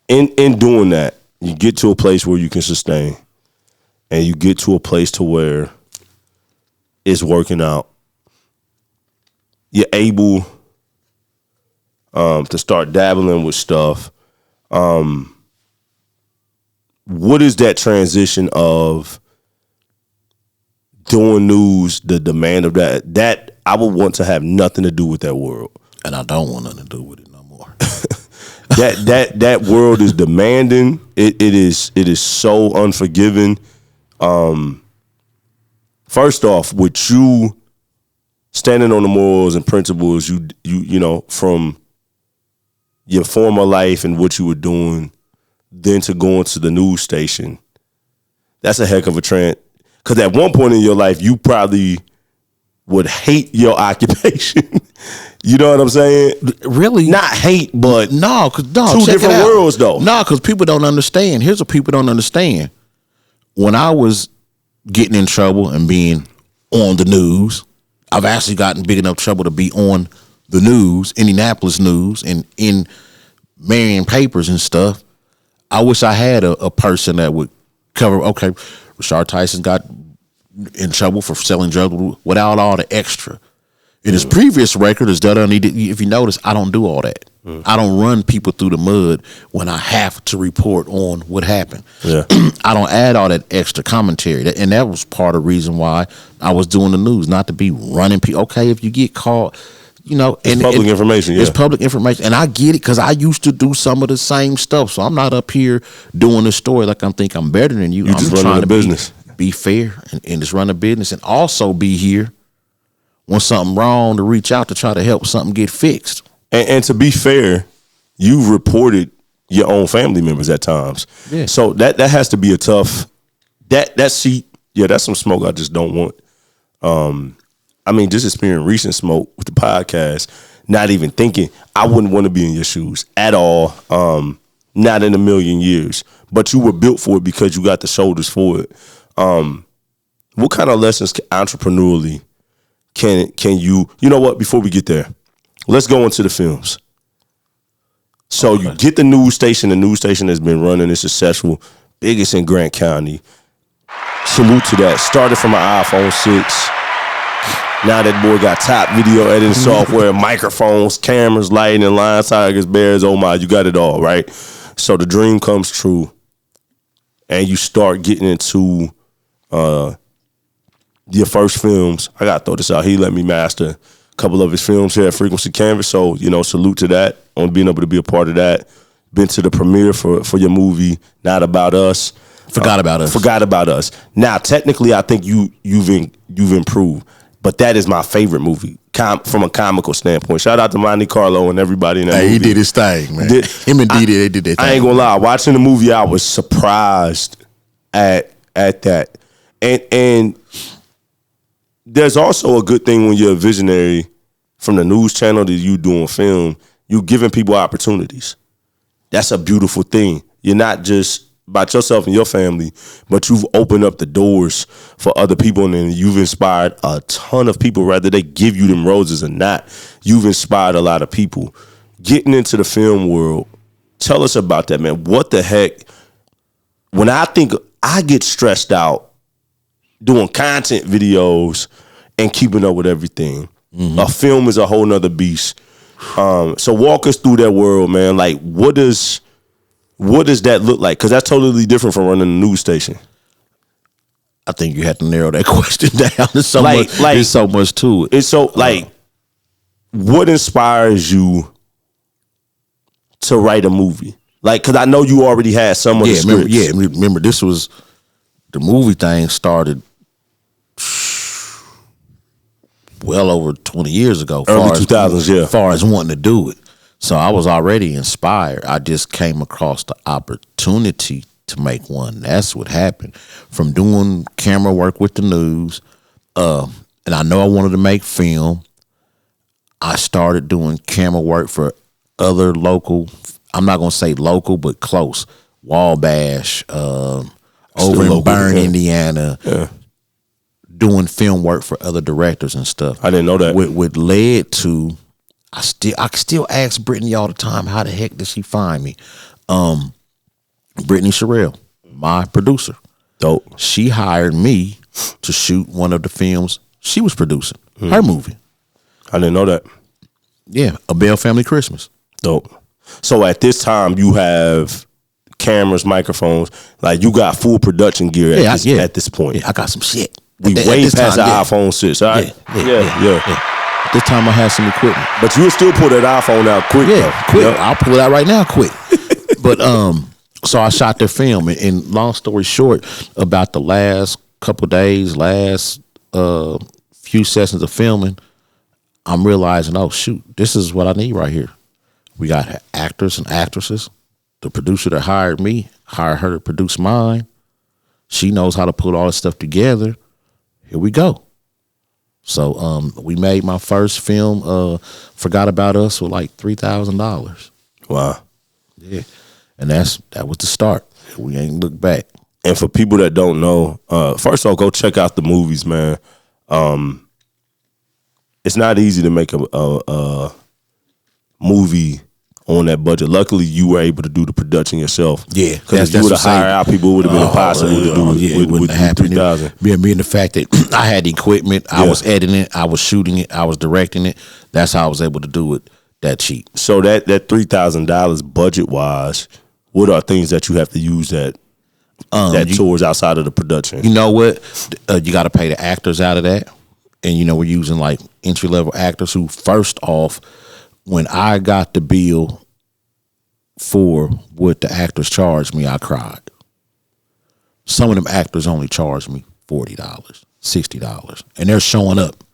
In doing that, you get to a place where you can sustain, and you get to a place to where it's working out. You're able to start dabbling with stuff. What is that transition of doing news, the demand of that? That I would want to have nothing to do with that world. And I don't want nothing to do with it no more. That world is demanding. It is so unforgiving. First off, with you standing on the morals and principles you from your former life and what you were doing, then to go into the news station, that's a heck of a trend. Because at one point in your life, you probably would hate your occupation. You know what I'm saying? Really? Not hate, but no, two different worlds, though. No, because people don't understand. Here's what people don't understand. When I was getting in trouble and being on the news, I've actually gotten big enough trouble to be on the news, Indianapolis news, and in Marion papers and stuff. I wish I had a person that would cover, okay, Richarh Tyson got in trouble for selling drugs without all the extra. In his previous record, if you notice, I don't do all that. I don't run people through the mud when I have to report on what happened. Yeah. I don't add all that extra commentary. And that was part of the reason why I was doing the news, not to be running people. Okay, if you get caught, it's public information. Yeah. It's public information. And I get it because I used to do some of the same stuff. So I'm not up here doing this story like I'm better than you. I'm just running the business. Be fair and just run a business and also be here when something wrong to reach out to try to help something get fixed. And to be fair, you reported your own family members at times. Yeah. So that has to be a tough, that seat, that's some smoke I just don't want. Just experiencing recent smoke with the podcast, not even thinking, I wouldn't want to be in your shoes at all. Not in a million years. But you were built for it because you got the shoulders for it. What kind of lessons entrepreneurially can you know what, before we get there, let's go into the films. So You get the news station has been running, it's successful, biggest in Grant County. Salute to that. Started from an iPhone 6. Now that boy got top video editing software, microphones, cameras, lighting, and lions, tigers, bears, oh my, you got it all, right? So the dream comes true and you start getting into your first films. I got to throw this out. He let me master a couple of his films here at Frequency Canvas. So, salute to that on being able to be a part of that. Been to the premiere for your movie, Not About Us. Forgot About Us. Now, technically, I think you've improved, but that is my favorite movie from a comical standpoint. Shout out to Monte Carlo and everybody in that movie. He did his thing, man. Him and Didi, they did their thing. I ain't gonna lie. Watching the movie, I was surprised at that. And there's also a good thing when you're a visionary from the news channel to you doing film, you giving people opportunities. That's a beautiful thing. You're not just about yourself and your family, but you've opened up the doors for other people, and then you've inspired a ton of people, whether they give you them roses or not. You've inspired a lot of people. Getting into the film world, tell us about that, man. What the heck? When I get stressed out doing content videos and keeping up with everything. Mm-hmm. A film is a whole nother beast. So walk us through that world, man. Like, what does that look like? Because that's totally different from running a news station. I think you have to narrow that question down. There's so much. There's so much to it. It's so what inspires you to write a movie? Like, because I know you already had some of the scripts. Remember, this was the movie thing started well over 20 years ago. Early 2000s, yeah. As far as wanting to do it. So I was already inspired. I just came across the opportunity to make one. That's what happened. From doing camera work with the news, and I know I wanted to make film, I started doing camera work for other local, I'm not going to say local, but close. Wabash, over in Bern, Indiana, doing film work for other directors and stuff. I didn't know that. What led to, I still ask Brittany all the time, how the heck did she find me? Brittany Sherrill, my producer. Dope. She hired me to shoot one of the films she was producing, her movie. I didn't know that. Yeah, A Bell Family Christmas. Dope. So at this time, you have cameras, microphones, like you got full production gear at this point. Yeah, I got some shit. We way past the iPhone 6, all right? Yeah. At this time, I had some equipment. But you would still pull that iPhone out quick. Yeah, quick. Yep. I'll pull it out right now quick. But so I shot the film, and long story short, about the last couple of days, few sessions of filming, I'm realizing, oh shoot, this is what I need right here. We got actors and actresses. The producer that hired me, hired her to produce mine. She knows how to put all this stuff together. Here we go. So we made my first film, Forgot About Us, with like $3,000. Wow. Yeah. And that was the start. We ain't looked back. And for people that don't know, first of all, go check out the movies, man. It's not easy to make a movie on that budget. Luckily, you were able to do the production yourself. Yeah, because if you would have hired out people, it would have been impossible to do with $3,000. Yeah, being the fact that I had the equipment, I was editing it, I was shooting it, I was directing it. That's how I was able to do it that cheap. So that $3,000 budget wise, what are things that you have to use that towards outside of the production? You know what? You got to pay the actors out of that. And, we're using like entry-level actors who, first off, when I got the bill for what the actors charged me, I cried. Some of them actors only charged me $40, $60. And they're showing up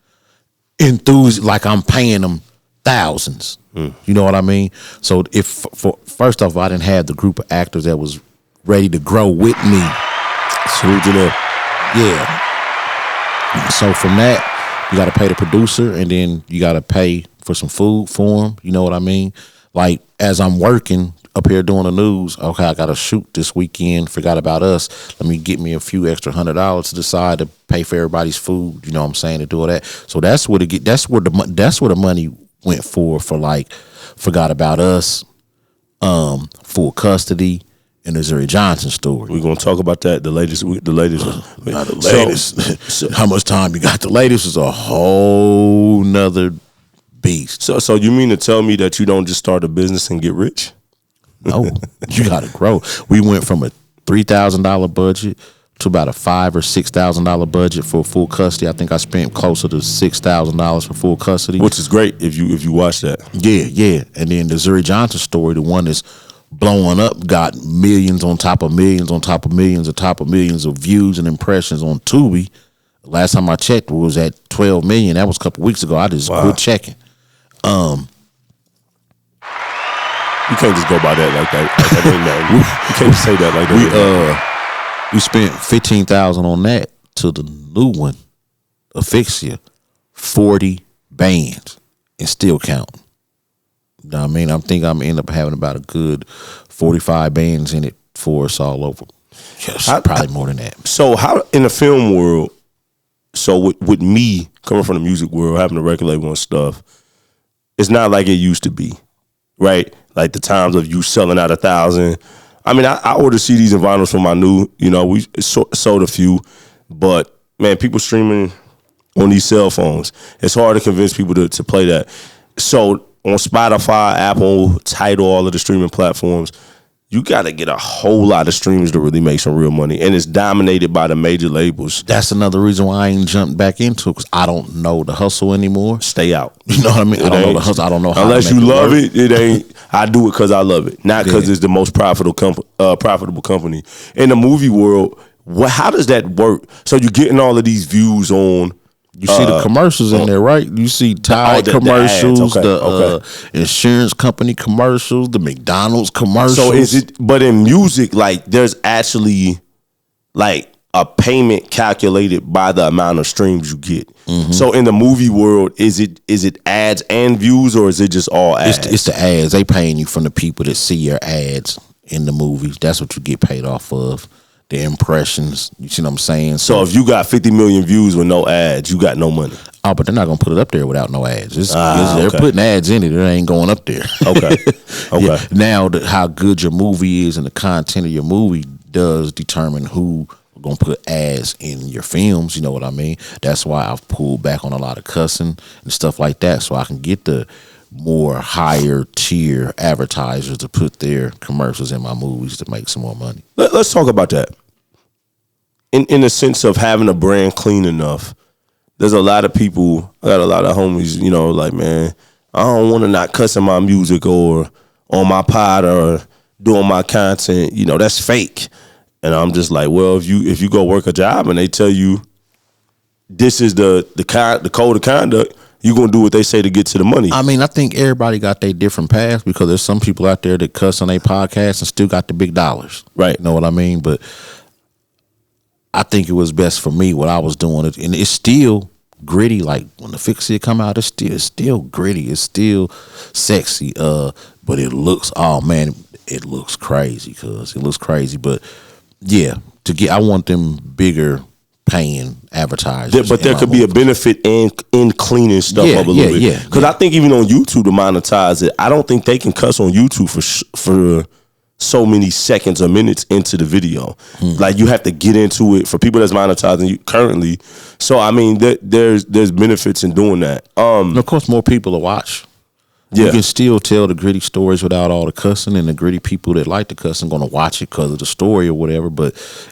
enthused like I'm paying them thousands. You know what I mean? So first off, I didn't have the group of actors that was ready to grow with me. Yeah. So from that, you got to pay the producer, and then you got to pay for some food for him. You know what I mean? Like, as I'm working up here doing the news, okay, I got to shoot this weekend, Forgot About Us. Let me get me a few extra $100 to decide to pay for everybody's food. You know what I'm saying? To do all that. So that's where the money went for like Forgot About Us, Full Custody, and the Zuri Johnson story. We're gonna talk about that. The latest. Not the latest. So, how much time you got? The latest is a whole nother beast. So you mean to tell me that you don't just start a business and get rich? No, you gotta grow. We went from a $3,000 budget to about a $5,000 or $6,000 budget for full custody. I think I spent closer to $6,000 for full custody, which is great if you watch that. Yeah. And then the Zuri Johnson story, the one that's blowing up, got millions on top of millions on top of millions on top of millions of views and impressions on Tubi. Last time I checked, it was at 12 million. That was a couple weeks ago. I just quit checking. You can't just go by that like that. You can't just say that like that. We spent $15,000 on that to the new one, Asphyxia, 40 bands and still counting. You know what I mean? I think I'm end up having about a good 45 bands in it for us all over. Yes, probably more than that. So how in the film world? So with me coming from the music world, having a record label and stuff, it's not like it used to be, right? Like the times of you selling out 1,000. I mean, I ordered CDs and vinyls for my new. We sold a few, but man, people streaming on these cell phones. It's hard to convince people to play that. So on Spotify, Apple, Tidal, all of the streaming platforms, you got to get a whole lot of streams to really make some real money. And it's dominated by the major labels. That's another reason why I ain't jumped back into it, because I don't know the hustle anymore. Stay out. You know what I mean? I don't know the hustle. I don't know how unless to make you it love work. it ain't. I do it because I love it, not because it's the most profitable company in the movie world. How does that work? So you're getting all of these views on. You see the commercials in there, right? You see Tide commercials, the insurance company commercials, the McDonald's commercials. So is it? But in music, like there's actually like a payment calculated by the amount of streams you get. Mm-hmm. So in the movie world, is it ads and views, or is it just all ads? It's the ads. They paying you from the people that see your ads in the movies. That's what you get paid off of. The impressions, you see what I'm saying? So if you got 50 million views with no ads, you got no money. Oh, but they're not gonna put it up there without no ads. They're putting ads in it. It ain't going up there. Okay. Yeah. Now, how good your movie is and the content of your movie does determine who are gonna put ads in your films. You know what I mean? That's why I've pulled back on a lot of cussing and stuff like that, so I can get the more higher tier advertisers to put their commercials in my movies to make some more money. Let's talk about that. In the sense of having a brand clean enough, there's a lot of people, I got a lot of homies, you know, like, man, I don't want to not cuss in my music or on my pod or doing my content, you know, that's fake. And I'm just like, well, if you go work a job and they tell you this is the code of conduct, you're going to do what they say to get to the money. I mean, I think everybody got their different paths, because there's some people out there that cuss on their podcast and still got the big dollars. Right. You know what I mean? But I think it was best for me what I was doing. And it's still gritty. Like when the Fixie come out, it's still gritty. It's still sexy. But it looks, oh man, it looks crazy, cuz it looks crazy. But yeah, I want them bigger paying advertisers. But there could be a benefit in cleaning stuff up a little bit. Yeah. Because I think even on YouTube to monetize it, I don't think they can cuss on YouTube for so many seconds or minutes into the video. Like you have to get into it for people that's monetizing you currently. So I mean, there's benefits in doing that. And of course, more people to watch. Yeah. You can still tell the gritty stories without all the cussing, and the gritty people that like the cussing going to watch it because of the story or whatever.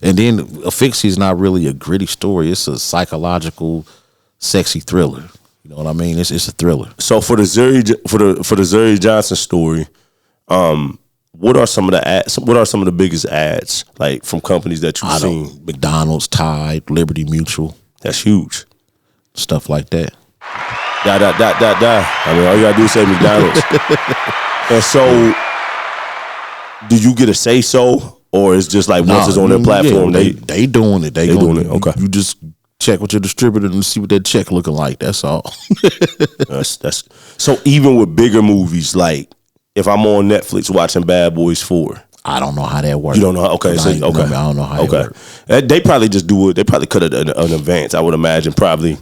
And then a Fixie is not really a gritty story. It's a psychological, sexy thriller. You know what I mean? It's a thriller. So for the Zuri Johnson story, what are some of the ads? What are some of the biggest ads like from companies that you've seen? McDonald's, Tide, Liberty Mutual. That's huge. Stuff like that. I mean, all you gotta do is say McDonald's. And so, do you get a say so, or it's just like once it's on their platform, they doing it. They doing it. Okay, you just check with your distributor and see what that check looking like. That's all. that's so. Even with bigger movies, like if I'm on Netflix watching Bad Boys 4. I don't know how that works. You don't know? Okay, so, okay. I don't know how that works. They probably just do it. They probably cut it in advance. I would imagine probably.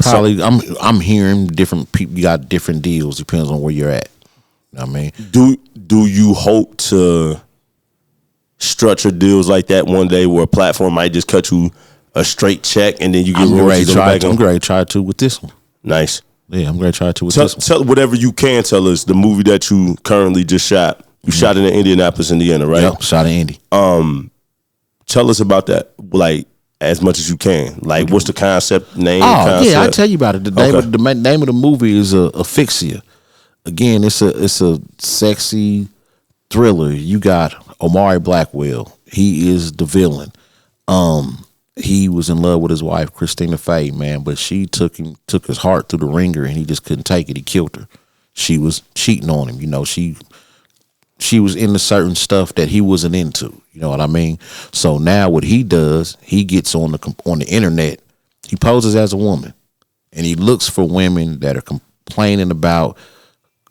I'm hearing different people. You got different deals. Depends on where you're at. You know what I mean, do you hope to structure deals like that one day, where a platform might just cut you a straight check and then you get royalties on the back? I'm going to try to with this one. Nice. Yeah, I'm going to try to with this one. Tell whatever you can tell us. The movie that you currently just shot. You shot it in Indianapolis, Indiana, right? Yep, shot in Indy. Tell us about that. Like, as much as you can. Like, what's the concept, name? Yeah, I'll tell you about it. The name of the movie is Asphyxia. Again, it's a sexy thriller. You got Omari Blackwell. He is the villain. He was in love with his wife, Christina Faye, man, but she took his heart through the ringer, and he just couldn't take it. He killed her. She was cheating on him. You know, she was into certain stuff that he wasn't into. You know what I mean? So now what he does, he gets on the internet. He poses as a woman, and he looks for women that are complaining about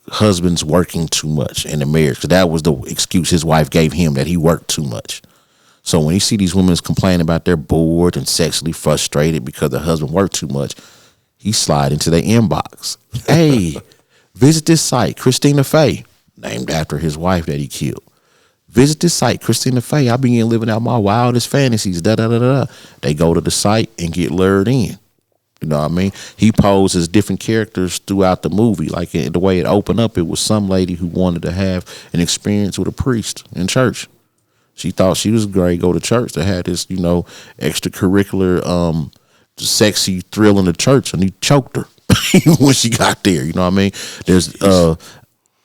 husbands working too much in the marriage, because that was the excuse his wife gave him, that he worked too much. So when he see these women complaining about they're bored and sexually frustrated because their husband worked too much, he slide into their inbox. Hey, visit this site, Christina Faye, named after his wife that he killed. Visit this site, Christina Faye. I began living out my wildest fantasies. They go to the site and get lured in. You know what I mean? He posed as different characters throughout the movie. Like the way it opened up, it was some lady who wanted to have an experience with a priest in church. She thought she was great, go to church. They had this, extracurricular, sexy thrill in the church, and he choked her when she got there. You know what I mean? There's the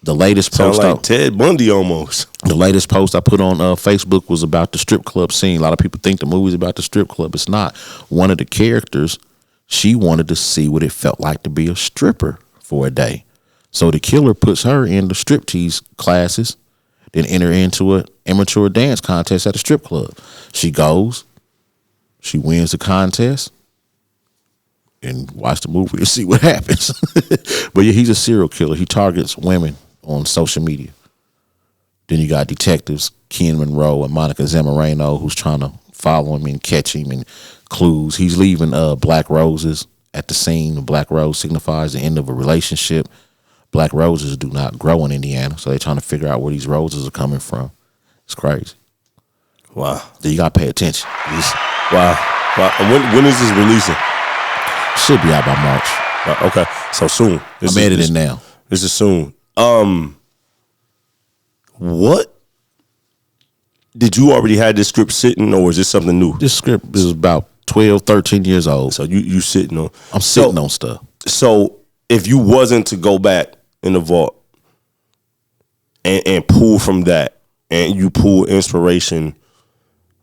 latest post. Sound like Ted Bundy almost. The latest post I put on Facebook was about the strip club scene. A lot of people think the movie's about the strip club. It's not. One of the characters, she wanted to see what it felt like to be a stripper for a day. So the killer puts her in the striptease classes, then enter into an amateur dance contest at a strip club. She goes, she wins the contest, and watch the movie to see what happens. But yeah, he's a serial killer. He targets women on social media. Then you got detectives Ken Monroe and Monica Zamorano who's trying to follow him and catch him and clues. He's leaving black roses at the scene. The black rose signifies the end of a relationship. Black roses do not grow in Indiana, so they're trying to figure out where these roses are coming from. It's crazy. Wow. Then you got to pay attention. Wow. When is this releasing? Should be out by March. Okay, so soon. I'm editing now. This is soon. What? Did you already have this script sitting, or is this something new? This script is about 12, 13 years old. So you sitting on. I'm sitting on stuff. So if you wasn't to go back in the vault and pull from that, and you pull inspiration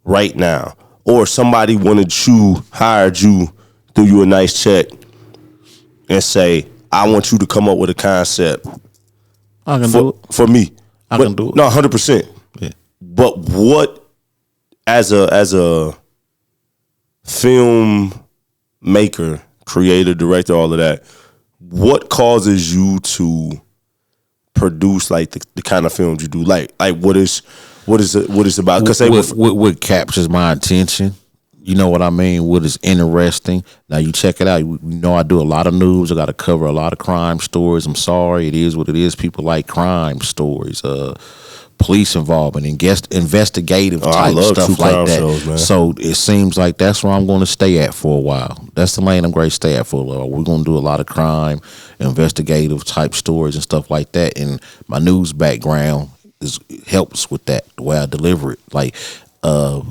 right now, or somebody hired you, threw you a nice check, and say, I want you to come up with a concept. I can do it. For me. I can do it. No, 100%. Yeah. But what, as a film maker, creator, director, all of that, what causes you to produce like the kind of films you do? Like what is it about? Because what captures my attention, you know what I mean? What is interesting? Now you check it out. You know I do a lot of news. I got to cover a lot of crime stories. I'm sorry, it is what it is. People like crime stories, police involvement, and investigative type stuff like that. Shows, so it seems like that's where I'm going to stay at for a while. That's the lane I'm going to stay at for a while. We're going to do a lot of crime, investigative type stories and stuff like that. And my news background helps with that, the way I deliver it. Like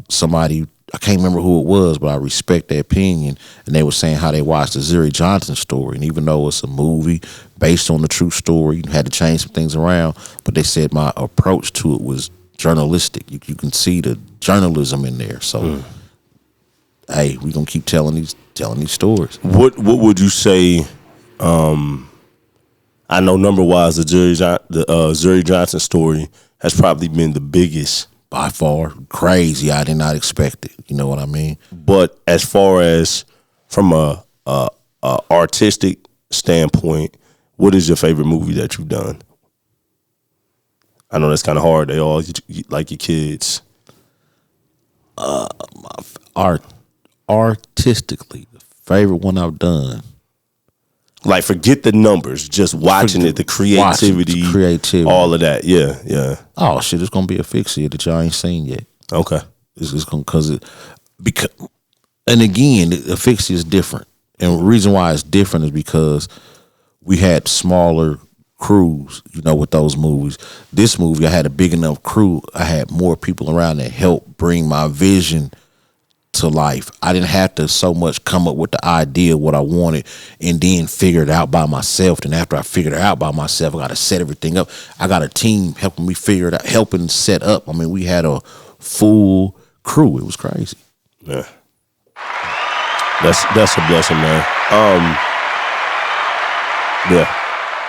somebody, I can't remember who it was, but I respect their opinion. And they were saying how they watched the Zuri Johnson story. And even though it's a movie based on the true story, you had to change some things around. But they said my approach to it was journalistic. You can see the journalism in there. So, hey, we're going to keep telling these stories. What would you say? I know number-wise, the Zuri Johnson story has probably been the biggest. By far, crazy. I did not expect it. You know what I mean? But as far as from a artistic standpoint, what is your favorite movie that you've done? I know that's kind of hard. They all like your kids. Artistically, the favorite one I've done. Like, forget the numbers, just watching it, the creativity, all of that. Yeah. Oh shit, it's gonna be a fixie that y'all ain't seen yet. Okay, it's gonna because, and again, the fixie is different, and the reason why it's different is because we had smaller crews, with those movies. This movie, I had a big enough crew. I had more people around that helped bring my vision to life. I didn't have to so much come up with the idea of what I wanted and then figure it out by myself. And after I figured it out by myself, I got to set everything up. I got a team helping me figure it out, helping set up. I mean, we had a full crew. It was crazy. Yeah, that's a blessing, man. Yeah,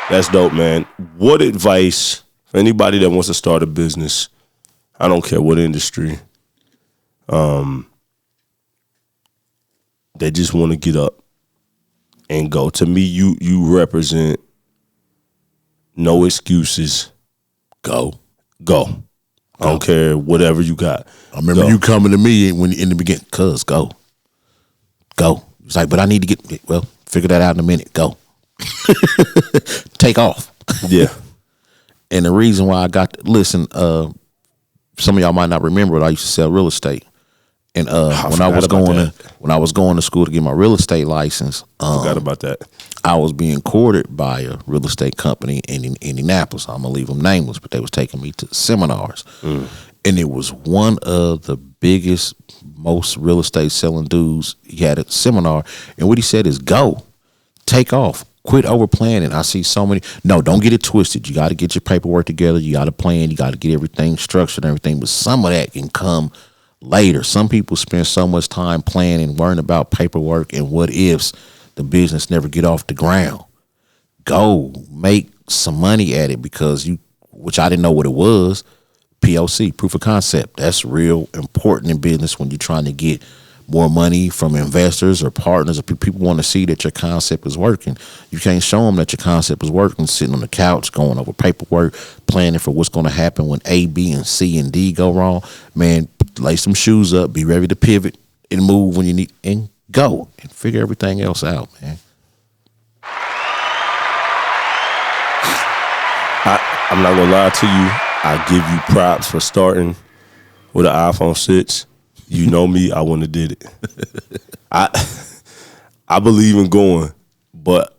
that's dope, man. What advice for anybody that wants to start a business? I don't care what industry. They just want to get up and go. To me, you represent no excuses. Go. I don't care whatever you got. I remember you coming to me when in the beginning, cuz go. It's like, but I need to figure that out in a minute. Go. Take off. Yeah. And the reason why I got listen, some of y'all might not remember it. I used to sell real estate. And when I was going to school to get my real estate license, Forgot about that. I was being courted by a real estate company in Indianapolis. I'm gonna leave them nameless, but they was taking me to seminars, and it was one of the biggest, most real estate selling dudes. He had a seminar, and what he said is, "Go, take off, quit over planning." I see so many. No, don't get it twisted. You got to get your paperwork together. You got to plan. You got to get everything structured and everything. But some of that can come later. Some people spend so much time planning, worrying about paperwork and what ifs, the business never get off the ground. Go make some money at it, because which I didn't know what it was, POC, proof of concept. That's real important in business when you're trying to get more money from investors or partners, or people want to see that your concept is working. You can't show them that your concept is working sitting on the couch going over paperwork, planning for what's going to happen when A, B, and C and D go wrong. Man, lay some shoes up, be ready to pivot and move when you need, and go and figure everything else out, man. I'm not gonna lie to you. I give you props for starting with an iPhone 6. You know me, I wouldn't have did it. I believe in going, but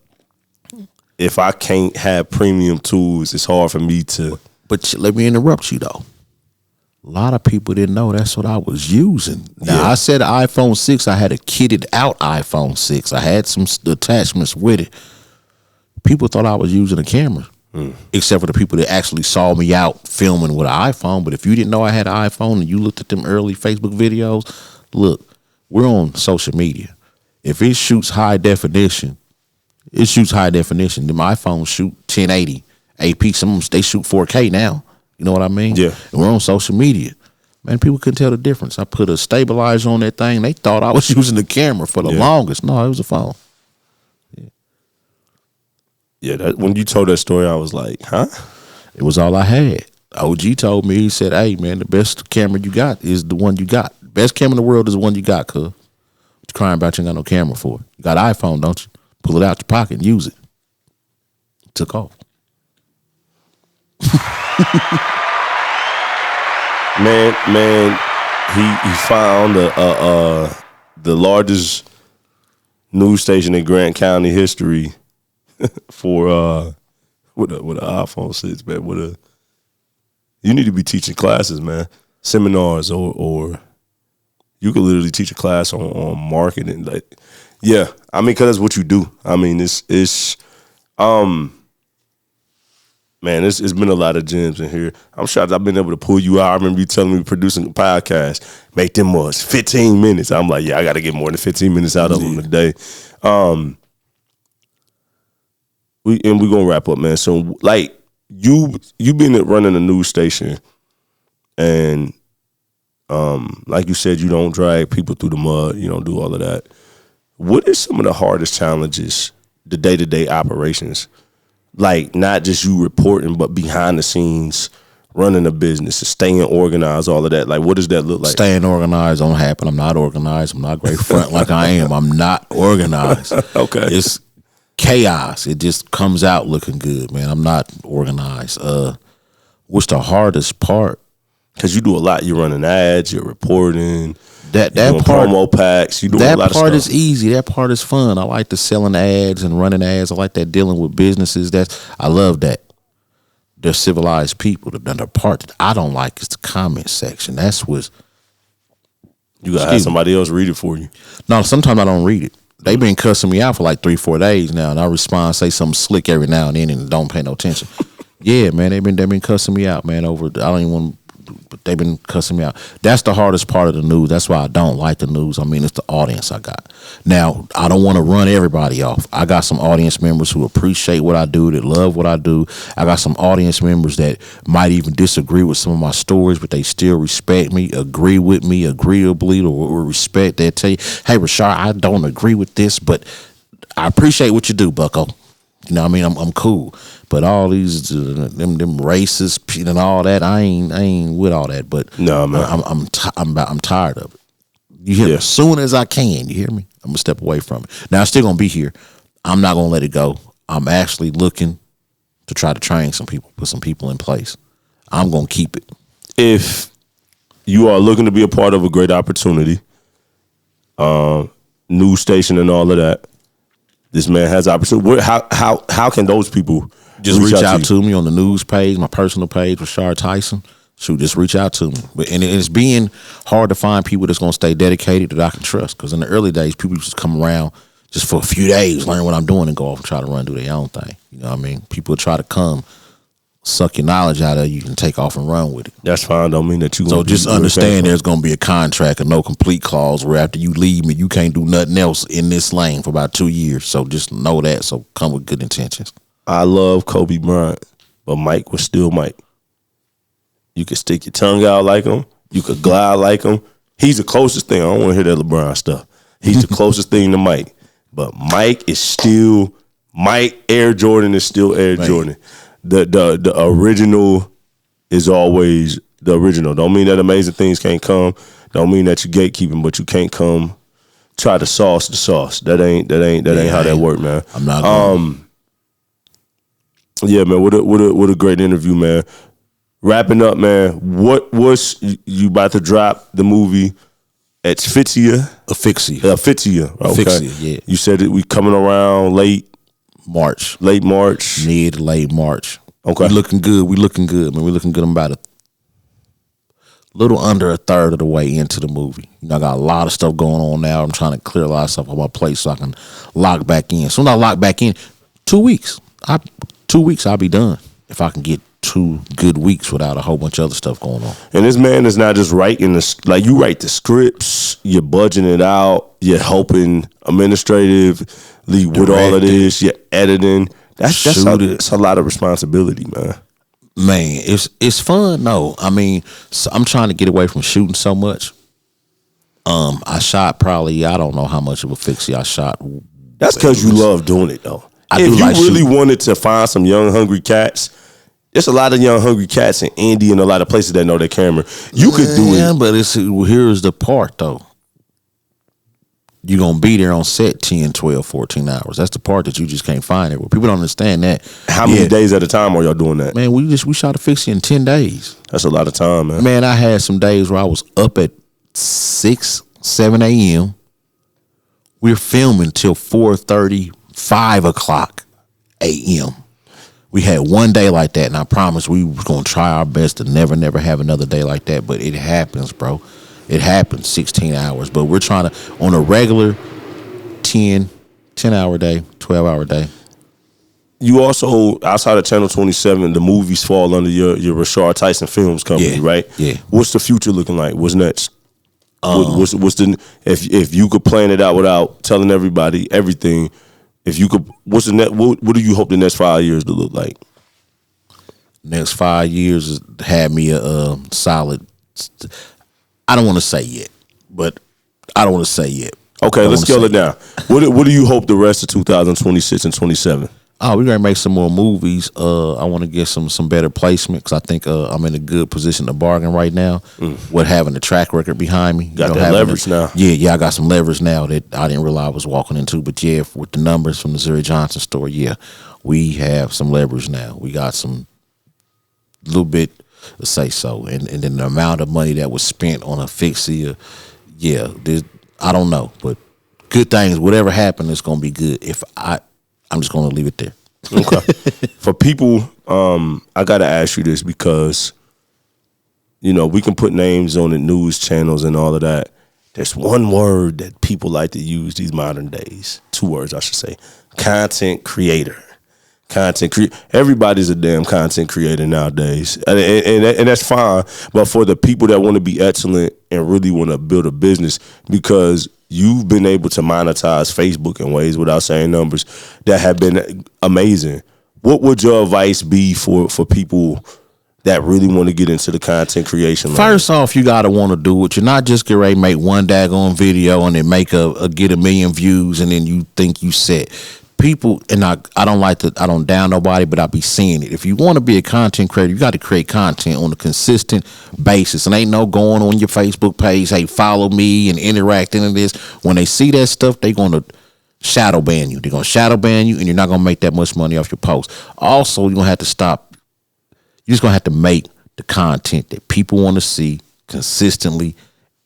if I can't have premium tools, it's hard for me to. But let me interrupt you though. A lot of people didn't know that's what I was using. Now, I said iPhone 6, I had a kitted out iPhone 6. I had some attachments with it. People thought I was using a camera, except for the people that actually saw me out filming with an iPhone. But if you didn't know I had an iPhone and you looked at them early Facebook videos, look, we're on social media. If it shoots high definition, it shoots high definition. Them iPhones shoot 1080 AP. Some of them, they shoot 4K now. You know what I mean? Yeah. And we're on social media. Man, people couldn't tell the difference. I put a stabilizer on that thing. They thought I was using the camera for the longest. No, it was a phone. Yeah, when you told that story, I was like, huh? It was all I had. OG told me, he said, "Hey, man, the best camera you got is the one you got. Best camera in the world is the one you got, cuz. What you crying about you ain't got no camera for? You got an iPhone, don't you? Pull it out your pocket and use it." Took off. Man, he found the largest news station in Grant County history for with an iPhone 6, man. You need to be teaching classes, man, seminars, or you could literally teach a class on marketing. Like, yeah, I mean, because that's what you do. I mean, man, it's been a lot of gems in here. I'm shocked I've been able to pull you out. I remember you telling me producing a podcast, make them more 15 minutes. I'm like, yeah, I got to get more than 15 minutes out of them today. We're going to wrap up, man. So, like, you been running a news station, and like you said, you don't drag people through the mud. You don't do all of that. What is some of the hardest challenges, the day-to-day operations? Like, not just you reporting, but behind the scenes, running a business, staying organized, all of that. Like, what does that look like? Staying organized don't happen. I'm not organized. I'm not great front like I am. I'm not organized. Okay. It's chaos. It just comes out looking good, man. I'm not organized. What's the hardest part? Because you do a lot. You're running ads, you're reporting, that part, promo packs. You do a lot of stuff. That part is easy. That part is fun. I like the selling ads and running ads. I like that dealing with businesses. I love that. They're civilized people. The part that I don't like is the comment section. That's what you gotta have somebody else read it for you. No, sometimes I don't read it. They've been cussing me out for like 3-4 days now, and I respond, say something slick every now and then, and don't pay no attention. Yeah, man, they've been cussing me out, man. Over, I don't even want. But they've been cussing me out. That's the hardest part of the news. That's why I don't like the news. I mean, it's the audience I got. Now, I don't want to run everybody off. I got some audience members who appreciate what I do, that love what I do. I got some audience members that might even disagree with some of my stories, but they still respect me, agree with me agreeably, or respect. They tell you, "Hey, Richarh, I don't agree with this, but I appreciate what you do, bucko." You know what I mean? I'm cool. But all these them racist and all that, I ain't with all that. But no, man, I'm tired of it. You hear me? As soon as I can, you hear me? I'm gonna step away from it. Now I'm still gonna be here. I'm not gonna let it go. I'm actually looking to try to train some people, put some people in place. I'm gonna keep it. If you are looking to be a part of a great opportunity, news station and all of that. This man has opportunity. How can those people just reach out to me on the news page, my personal page, Richarh Tyson? Shoot, just reach out to me. And it's being hard to find people that's going to stay dedicated that I can trust. Because in the early days, people just come around just for a few days, learn what I'm doing, and go off and try to run do their own thing. You know what I mean? People try to come, suck your knowledge out of you, and take off and run with it. That's fine. Don't mean that you. So just understand there's going to be a contract, a no complete clause, where after you leave me, you can't do nothing else in this lane for about 2 years. So just know that. So come with good intentions. I love Kobe Bryant, but Mike was still Mike. You could stick your tongue out like him. You could glide like him. He's the closest thing. I don't want to hear that LeBron stuff. He's the closest thing to Mike. But Mike is still Mike. Air Jordan is still Air Jordan. The original is always the original. Don't mean that amazing things can't come. Don't mean that you gatekeeping, but you can't come try to sauce the sauce. That ain't how that work, man. I'm not going. Yeah, man. What a great interview, man. Wrapping up, man. What was you about to drop the movie? Asphyxia. Okay. Yeah. You said that we coming around late March. Late March. Mid, late March. Okay. We looking good, man. We looking good. I'm about a little under a third of the way into the movie. You know, I got a lot of stuff going on now. I'm trying to clear a lot of stuff on my plate so I can lock back in. Soon as I lock back in, 2 weeks. 2 weeks I'll be done. If I can get 2 good weeks without a whole bunch of other stuff going on. And this man is not just writing like you write the scripts, you're budgeting it out, you're helping administratively with all of this, you're editing. That's a lot of responsibility, man. Man, it's fun. No, I mean, I'm trying to get away from shooting so much. I shot probably, I don't know how much of a fixie I shot. That's because you love doing it, though. If you really wanted to find some young, hungry cats, there's a lot of young, hungry cats in Indy and a lot of places that know their camera. You could do it. Yeah, but here's the part, though. You're going to be there on set 10, 12, 14 hours. That's the part that you just can't find it. Well, people don't understand that. How many days at a time are y'all doing that? Man, we shot a fixie in 10 days. That's a lot of time, man. Man, I had some days where I was up at 6, 7 a.m. We're filming till 4:30, 5 o'clock a.m. We had one day like that, and I promised we was going to try our best to never have another day like that, but it happens, bro. It happens, 16 hours. But we're trying to, on a regular 10-hour day, 12-hour day. You also, outside of Channel 27, the movies fall under your Richarh Tyson Films company, right? Yeah. What's the future looking like? What's next? What's the if you could plan it out without telling everybody everything, if you could, what's the what do you hope the next 5 years to look like? Next 5 years has had me a solid. I don't want to say yet, but I don't want to say yet. Okay, let's scale it down. What do you hope the rest of 2026 and 27? Oh, we're gonna make some more movies. I want to get some better placement because I think I'm in a good position to bargain right now. With having a track record behind me, got that leverage now. Yeah, I got some leverage now that I didn't realize I was walking into. But yeah, with the numbers from the Zuri Johnson store, yeah, we have some leverage now. We got some little bit to say so, and then the amount of money that was spent on Asphyxia, yeah, I don't know, but good things. Whatever happened, it's gonna be good. I'm just going to leave it there. Okay. For people, I got to ask you this because, we can put names on the news channels and all of that. There's one word that people like to use these modern days. 2 words, I should say. Content creator. Everybody's a damn content creator nowadays. And that's fine. But for the people that want to be excellent and really want to build a business, because you've been able to monetize Facebook in ways, without saying numbers, that have been amazing. What would your advice be for people that really want to get into the content creation? First off, you got to want to do it. You're not just getting ready to make one daggone video and then get 1 million views and then you think you set. People, and I don't down nobody, but I be seeing it. If you want to be a content creator, you got to create content on a consistent basis. And ain't no going on your Facebook page, hey, follow me and interacting in this. When they see that stuff, they going to shadow ban you. They're going to shadow ban you, and you're not going to make that much money off your post. Also, you're going to have to stop. You're just going to have to make the content that people want to see consistently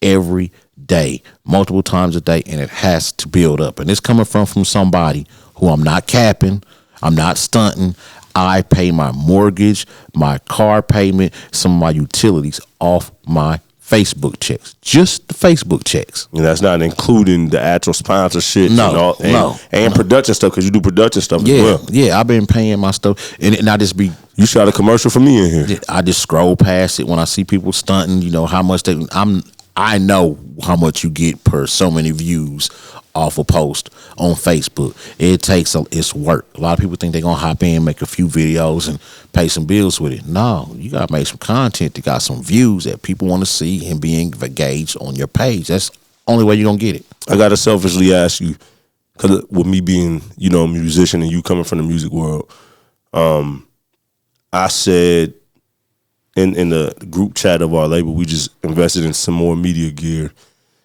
every day, multiple times a day, and it has to build up. And it's coming from somebody who I'm not capping, I'm not stunting. I pay my mortgage, my car payment, some of my utilities off my Facebook checks, just the Facebook checks. And that's not including the actual sponsorship and production stuff, because you do production stuff as well. Yeah, I've been paying my stuff, and I just be. You shot a commercial for me in here. I just scroll past it when I see people stunting. You know how much I know how much you get per so many views off a post on Facebook. It's work. A lot of people think they're gonna hop in, make a few videos, and pay some bills with it. No, you gotta make some content that got some views that people want to see and be engaged on your page. That's the only way you're gonna get it. I gotta selfishly ask you, because with me being, a musician and you coming from the music world, I said in the group chat of our label, we just invested in some more media gear.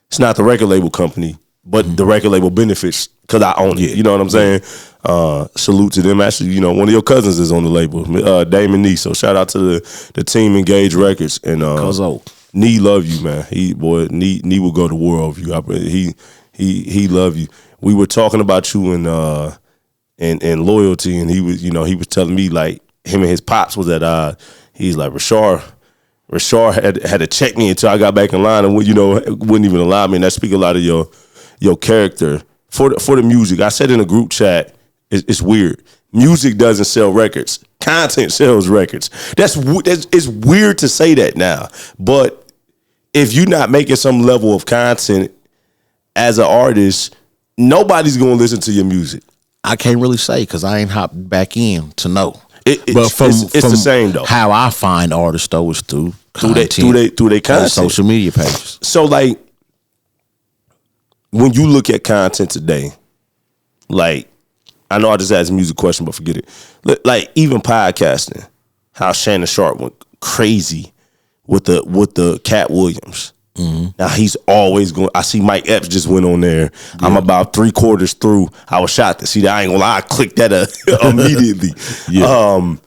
It's not the record label company, but the record label benefits because I own it. You know what I'm saying? Salute to them. Actually, one of your cousins is on the label, Damon Nee. So shout out to the team, Engage Records. And Nee love you, man. Nee will go to war over you. He love you. We were talking about you and loyalty, and he was telling me like him and his pops was at he's like Richarh had to check me until I got back in line, and wouldn't even allow me. And that speak a lot of your character for the music. I said in a group chat, it's weird. Music doesn't sell records. Content sells records. It's weird to say that now, but if you're not making some level of content as an artist, nobody's gonna listen to your music. I can't really say because I ain't hopped back in to know. It's the same though. How I find artists though is through content, through their content, social media pages. So like, when you look at content today, like, I know I just asked a music question, but forget it. Like even podcasting, how Shannon Sharp went crazy with the Cat Williams. Mm-hmm. Now he's always going. I see Mike Epps just went on there. Yeah. I'm about 3/4 through. I was shocked to see that. I ain't gonna lie. I clicked that immediately. Yeah.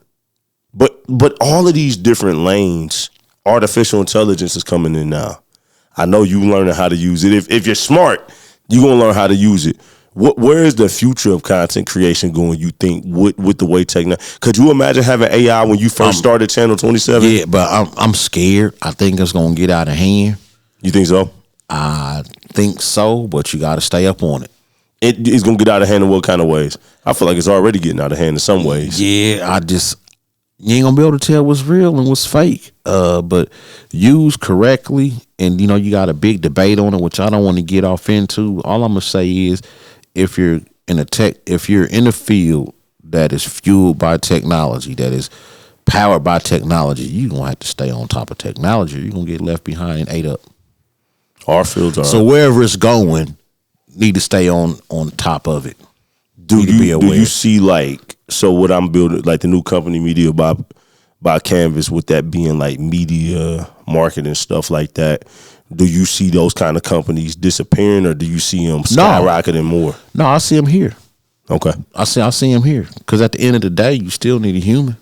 But all of these different lanes, artificial intelligence is coming in now. I know you learning how to use it. If you're smart, you're gonna learn how to use it. Where is the future of content creation going, you think, with the way technology? Could you imagine having AI when you first started Channel 27? Yeah, but I'm scared. I think it's gonna get out of hand. You think so? I think so, but you got to stay up on it. It's going to get out of hand in what kind of ways? I feel like it's already getting out of hand in some ways. Yeah, you ain't going to be able to tell what's real and what's fake. But used correctly, and you got a big debate on it, which I don't want to get off into. All I'm going to say is if you're in the field that is fueled by technology, that is powered by technology, you're going to have to stay on top of technology. You're going to get left behind and ate up. Our fields are. So wherever it's going, need to stay on top of it. Do you see what I'm building, like the new company Media by Canvas, with that being like media marketing stuff like that? Do you see those kind of companies disappearing, or do you see them skyrocketing more? No, I see them here. Okay, I see them here because at the end of the day, you still need a human.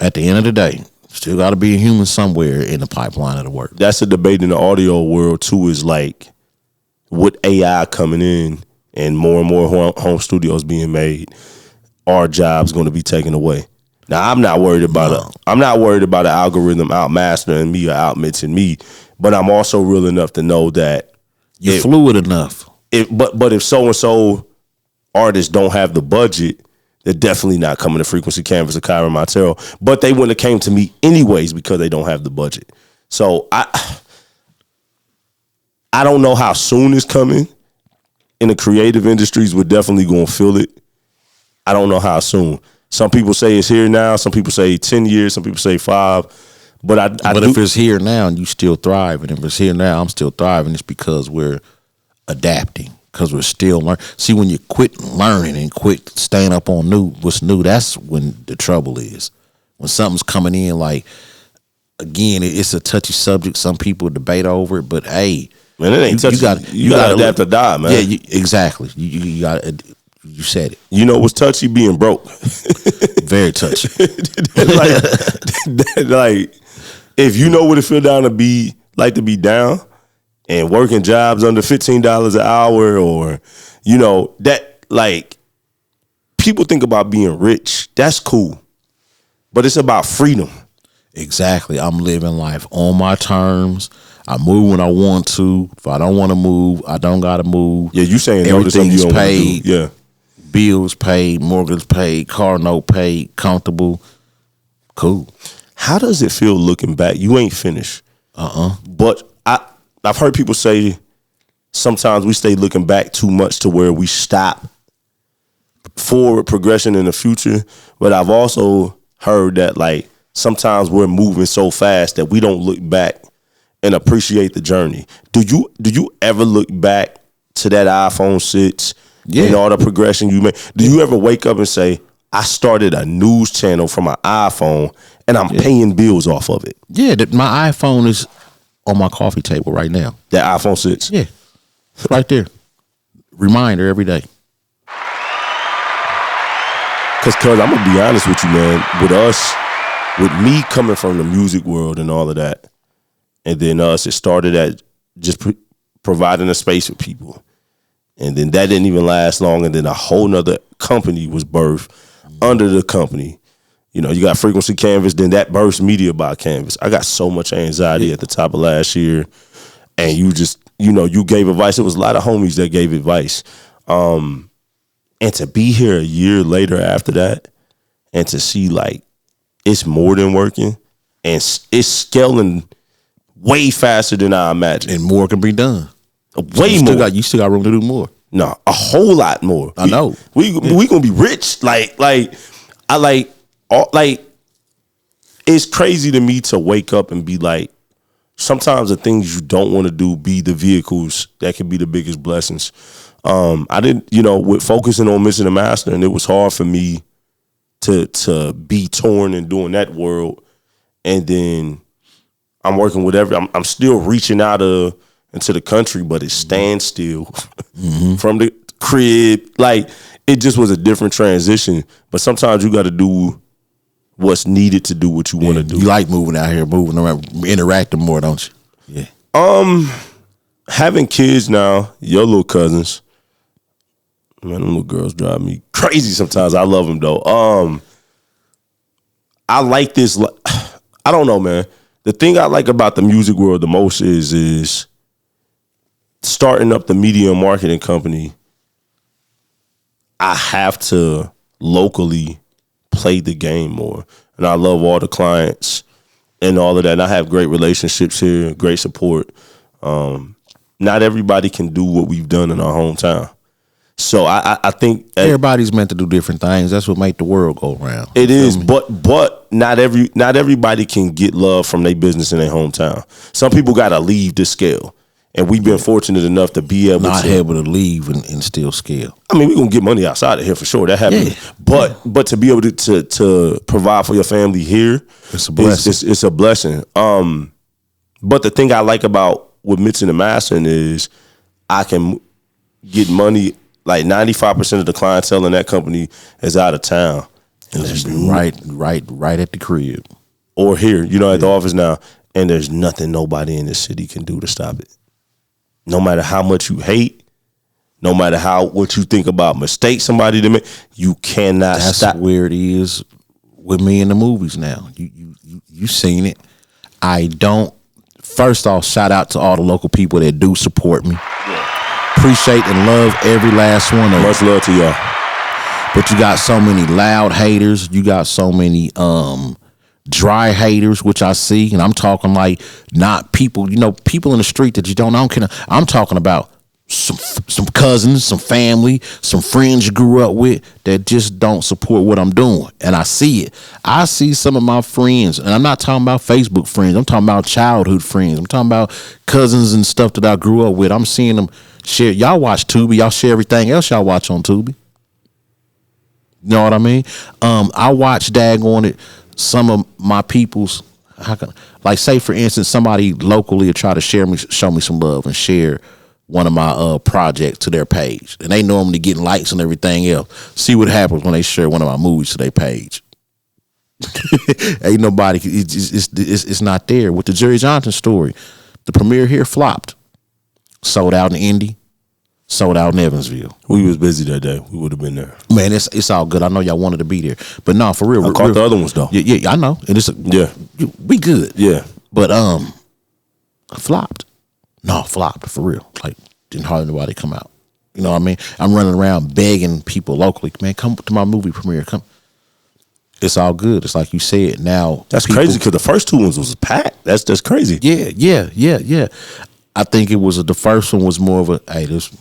At the end of the day. Still got to be a human somewhere in the pipeline of the work. That's a debate in the audio world too. Is like, with AI coming in and more home studios being made, our jobs going to be taken away. Now I'm not worried about it. I'm not worried about an algorithm outmastering me or outmixing me, but I'm also real enough to know that you're fluid enough. But if so and so artists don't have the budget, they're definitely not coming to Frequency Canvas or Kyren Monteiro, but they wouldn't have came to me anyways because they don't have the budget. So I don't know how soon it's coming. In the creative industries, we're definitely going to feel it. I don't know how soon. Some people say it's here now. Some people say 10 years. Some people say 5. But if it's here now and you still thrive, and if it's here now, I'm still thriving, it's because we're adapting. Because we're still learning. See, when you quit learning and quit staying up on what's new, that's when the trouble is. When something's coming in, like, again, it's a touchy subject. Some people debate over it, but hey, man, it ain't touchy. You got to adapt or die, man. Yeah, exactly. You got. You said it. You know what's touchy? Being broke. Very touchy. like, if you know what it feel down to be like to be down, and working jobs under $15 an hour, or that, like, people think about being rich. That's cool, but it's about freedom. Exactly. I'm living life on my terms. I move when I want to. If I don't want to move, I don't gotta move. Yeah, you saying everything is paid. Yeah, bills paid, mortgage paid, car note paid, comfortable. Cool. How does it feel looking back? You ain't finished. But I've heard people say sometimes we stay looking back too much to where we stop forward progression in the future. But I've also heard that, like, sometimes we're moving so fast that we don't look back and appreciate the journey. Do you ever look back to that iPhone 6 and all the progression you made? Do you ever wake up and say, I started a news channel from my iPhone and I'm paying bills off of it? Yeah, my iPhone is on my coffee table right now. That iPhone 6? Yeah, right there. Reminder every day. Because I'm going to be honest with you, man. With me coming from the music world and all of that, and then it started at just providing a space for people. And then that didn't even last long. And then a whole nother company was birthed under the company. You got Frequency Canvas, then that birthed Media by Canvas. I got so much anxiety at the top of last year. And you just, you gave advice. It was a lot of homies that gave advice. And to be here a year later after that, and to see, like, it's more than working, and it's scaling way faster than I imagined. And more can be done. Way more. You still got room to do more. No, a whole lot more. I know. We gonna be rich. It's crazy to me to wake up and be like, sometimes the things you don't want to do be the vehicles that can be the biggest blessings. I didn't, with focusing on Missing the Master, and it was hard for me to be torn and doing that world. And then I'm working with I'm still reaching out into the country, but it stands still from the crib. Like, it just was a different transition. But sometimes you got to do what's needed to do what you want to do. You like moving out here, moving around, interacting more, don't you? Yeah. Having kids now, your little cousins, man, them little girls drive me crazy sometimes. I love them though. I like this. I don't know, man. The thing I like about the music world the most is starting up the media and marketing company. I have to locally play the game more. And I love all the clients and all of that. And I have great relationships here, great support. Not everybody can do what we've done in our hometown. So I think everybody's meant to do different things. That's what make the world go around. It is, but not everybody can get love from their business in their hometown. Some people got to leave the scale, and we've been fortunate enough to be able to leave and still scale. I mean, we're gonna get money outside of here for sure. That happens, but to be able to provide for your family here, it's a blessing. It's a blessing. But the thing I like about with Mixing and Mastering is I can get money. Like 95% of the clientele in that company is out of town. And there's right at the crib. Or here, at the office now. And there's nothing nobody in this city can do to stop it. No matter how much you hate, no matter what you think about mistakes somebody to make, you cannot stop. That's where it is with me in the movies now. You seen it. I don't. First off, shout out to all the local people that do support me. Yeah. Appreciate and love every last one of them. Much love to y'all. But you got so many loud haters. You got so many dry haters, which I see. And I'm talking like not people, people in the street that you don't know. I'm talking about some cousins, some family, some friends you grew up with that just don't support what I'm doing. And I see it. I see some of my friends, and I'm not talking about Facebook friends. I'm talking about childhood friends. I'm talking about cousins and stuff that I grew up with. I'm seeing them share. Y'all watch Tubi. Y'all share everything else y'all watch on Tubi. You know what I mean? I watch daggone it. Some of my people's, like say for instance, somebody locally will try to show me some love and share one of my projects to their page, and they normally getting likes and everything else. See what happens when they share one of my movies to their page. Ain't nobody. It's not there. With the Jerry Johnson story, the premiere here flopped. sold out in Indy, sold out in Evansville. We was busy that day. We would have been there. Man, it's all good. I know y'all wanted to be there, but no, for real. I caught the other ones though. Yeah, I know. And it's we good. Yeah, but flopped. No, flopped for real. Like didn't hardly nobody come out. You know what I mean? I'm running around begging people locally, man, come to my movie premiere. Come. It's all good. It's like you said. Now that's crazy because the first two ones was packed. That's crazy. Yeah. I think it was the first one was more of a this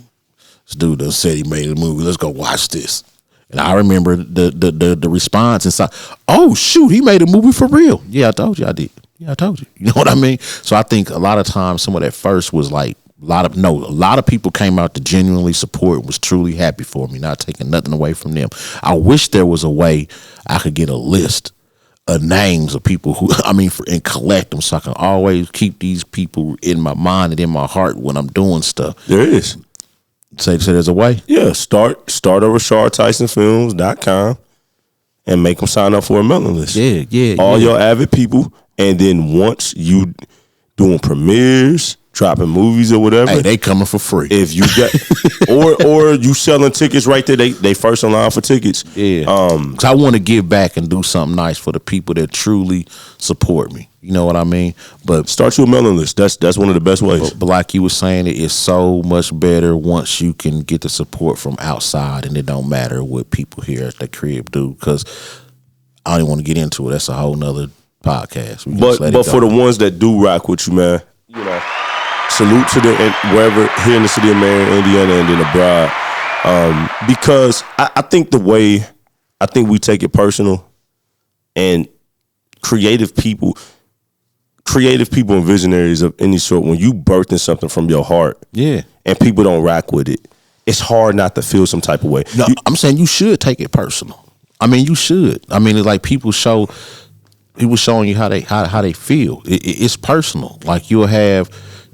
dude done said he made a movie. Let's go watch this. And I remember the response inside. Oh shoot, he made a movie for real. Yeah, I told you I did. Yeah, I told you. You know what I mean? So I think a lot of times some of that first was like a lot of people came out to genuinely support, was truly happy for me, not taking nothing away from them. I wish there was a way I could get a list of names of people who, and collect them so I can always keep these people in my mind and in my heart when I'm doing stuff. There is. Say there's a way? Yeah, start at RichardTysonFilms.com and make them sign up for a mailing list. Yeah. All your avid people, and then once you doing premieres, dropping movies or whatever, hey, they coming for free. If you got or you selling tickets right there, they first in line for tickets. Yeah. Cause I want to give back and do something nice for the people that truly support me. You know what I mean? But start your mailing list. That's one of the best ways. But like you were saying, it is so much better once you can get the support from outside, and it don't matter what people here at the crib do. Because I don't even want to get into it. That's a whole nother podcast. But for the ones that do rock with you, man, you know. Salute to wherever here in the city of Marion, Indiana, and then abroad. Because I think we take it personal, and creative people and visionaries of any sort, when you birthing something from your heart, yeah, and people don't rock with it, it's hard not to feel some type of way. No, I'm saying you should take it personal. You should. It's like people showing you how they feel. It's personal. Like you'll have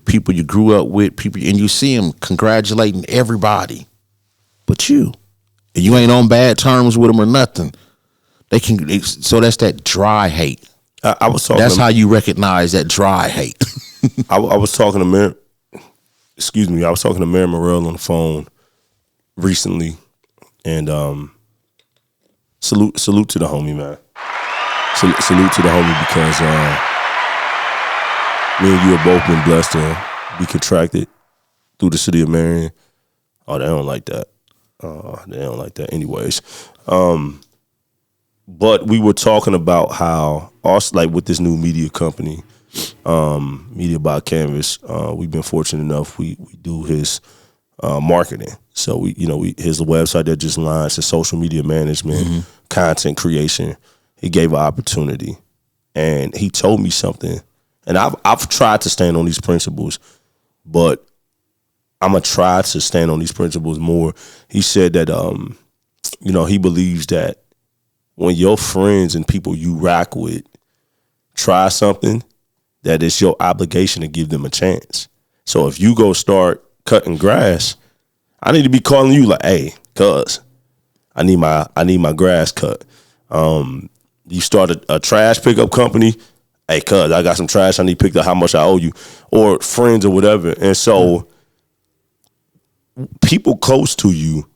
people you grew up with, and you see them congratulating everybody but you. And you ain't on bad terms with them or nothing. So that's that dry hate. I was talking. That's how you recognize that dry hate. I was talking to Marion. Excuse me. I was talking to Marion Morrell on the phone recently, and salute to the homie, man. Salute to the homie because. Me and you have both been blessed to be contracted through the city of Marion. Oh, they don't like that. They don't like that anyways. But we were talking about how also, like with this new media company, Media by Canvas, we've been fortunate enough we do his marketing. So his website that just launched, his social media management, content creation. He gave an opportunity, and he told me something. And I've tried to stand on these principles, but I'm going to try to stand on these principles more. He said that, he believes that when your friends and people you rock with try something, that it's your obligation to give them a chance. So if you go start cutting grass, I need to be calling you like, hey, cuz, I need my grass cut. You start a trash pickup company, hey, cuz, I got some trash I need picked up, how much I owe you, or friends or whatever. And so people close to you,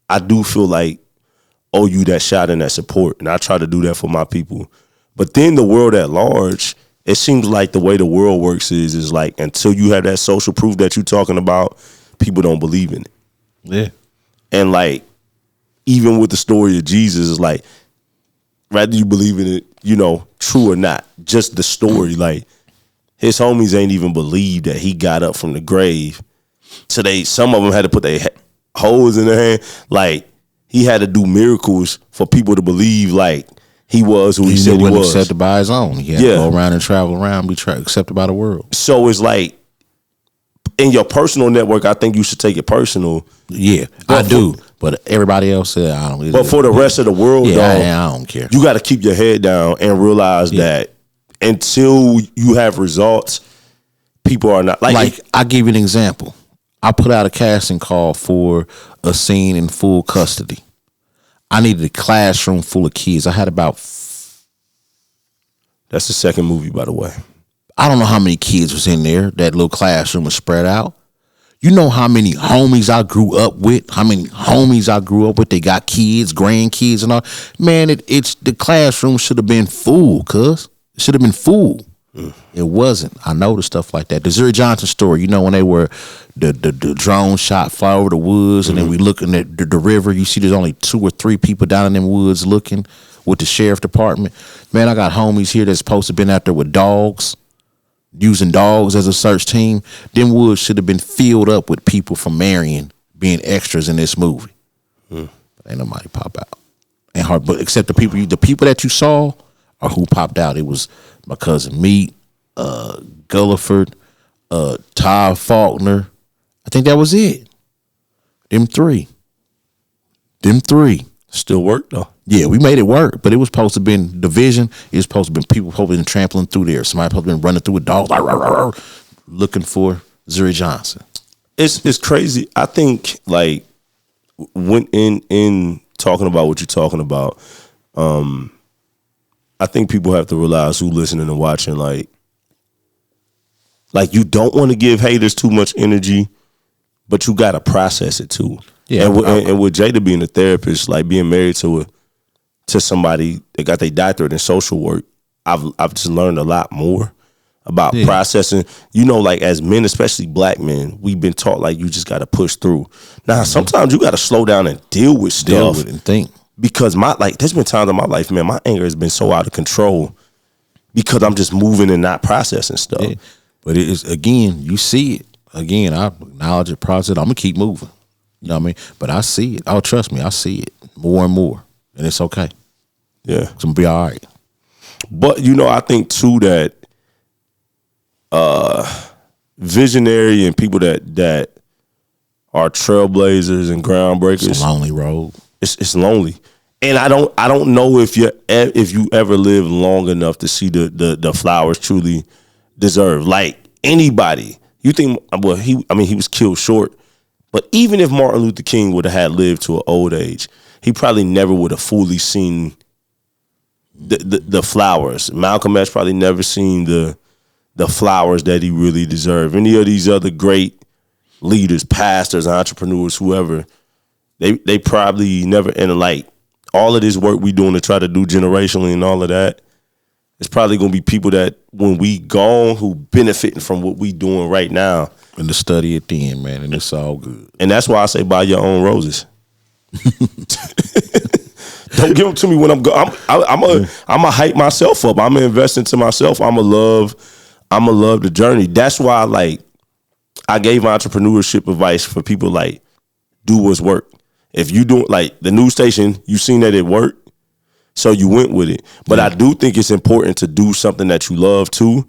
I do feel like owe you that shot and that support. And I try to do that for my people. But then the world at large, it seems like the way the world works is like until you have that social proof that you're talking about, people don't believe in it. Yeah. And like, even with the story of Jesus, it's like, rather you believe in it, true or not, just the story. Like his homies ain't even believe that he got up from the grave. So some of them had to put their holes in their hand. Like he had to do miracles for people to believe like he was who he said he was. Accepted by his own. He had to go around and travel around, be accepted by the world. So it's like in your personal network, I think you should take it personal. Yeah, I do. But everybody else said I don't. But for the rest of the world, though, I don't care. You got to keep your head down and realize that until you have results, people are not like. I'll give you an example. I put out a casting call for a scene in full custody. I needed a classroom full of kids. I had about. That's the second movie, by the way. I don't know how many kids was in there. That little classroom was spread out. You know how many homies I grew up with? They got kids, grandkids, and all. Man, it's the classroom should have been full, cuz. It should have been full. It wasn't. I know the stuff like that. The Zuri Johnson story, you know, when they were the drone shot fly over the woods, and then we looking at the river, you see there's only 2 or 3 people down in them woods looking with the sheriff department. Man, I got homies here that's supposed to been out there with dogs, using dogs as a search team. Them woods should have been filled up with people from Marion being extras in this movie. But ain't nobody pop out. And hard, but except the people that you saw are who popped out. It was my cousin Meat, Gulliford, Todd Faulkner. I think that was it. Them three. Still work though. Yeah, we made it work, but it was supposed to have been division. It was supposed to have been people supposed to have been trampling through there. Somebody supposed to have been running through with dogs, looking for Zuri Johnson. It's crazy. I think like when in talking about what you're talking about, I think people have to realize who listening and watching. Like you don't want to give haters too much energy, but you got to process it too. Yeah, and with Jada being a therapist, like being married to somebody that got their doctorate in social work, I've just learned a lot more about processing. You know, like as men, especially black men, we've been taught like you just got to push through. Now, sometimes you got to slow down and deal with stuff. Deal with it and think. Because there's been times in my life, man, my anger has been so out of control because I'm just moving and not processing stuff. Yeah. But it is, again, you see it. Again, I acknowledge it, process it. I'm going to keep moving. You know what I mean? But I see it. Oh, trust me, I see it more and more. And it's okay. Yeah. It's going to be all right. But, you know, I think, too, that visionary and people that are trailblazers and groundbreakers. It's a lonely road. It's lonely. And I don't know if you ever live long enough to see the flowers truly deserve. Like anybody. You think, well, he was killed short. But even if Martin Luther King would have had lived to an old age, he probably never would have fully seen the flowers. Malcolm X probably never seen the flowers that he really deserved. Any of these other great leaders, pastors, entrepreneurs, whoever, they probably never, and like all of this work we doing to try to do generationally and all of that, it's probably going to be people that when we gone who benefiting from what we doing right now. And to study at the end, man, and it's all good. And that's why I say buy your own roses. Don't give them to me when I'm going. I'm a hype myself up. I'm gonna invest into myself. I'm gonna love the journey. That's why I gave entrepreneurship advice for people like do what's work. If you do like the news station, you seen that it worked, so you went with it. But I do think it's important to do something that you love too.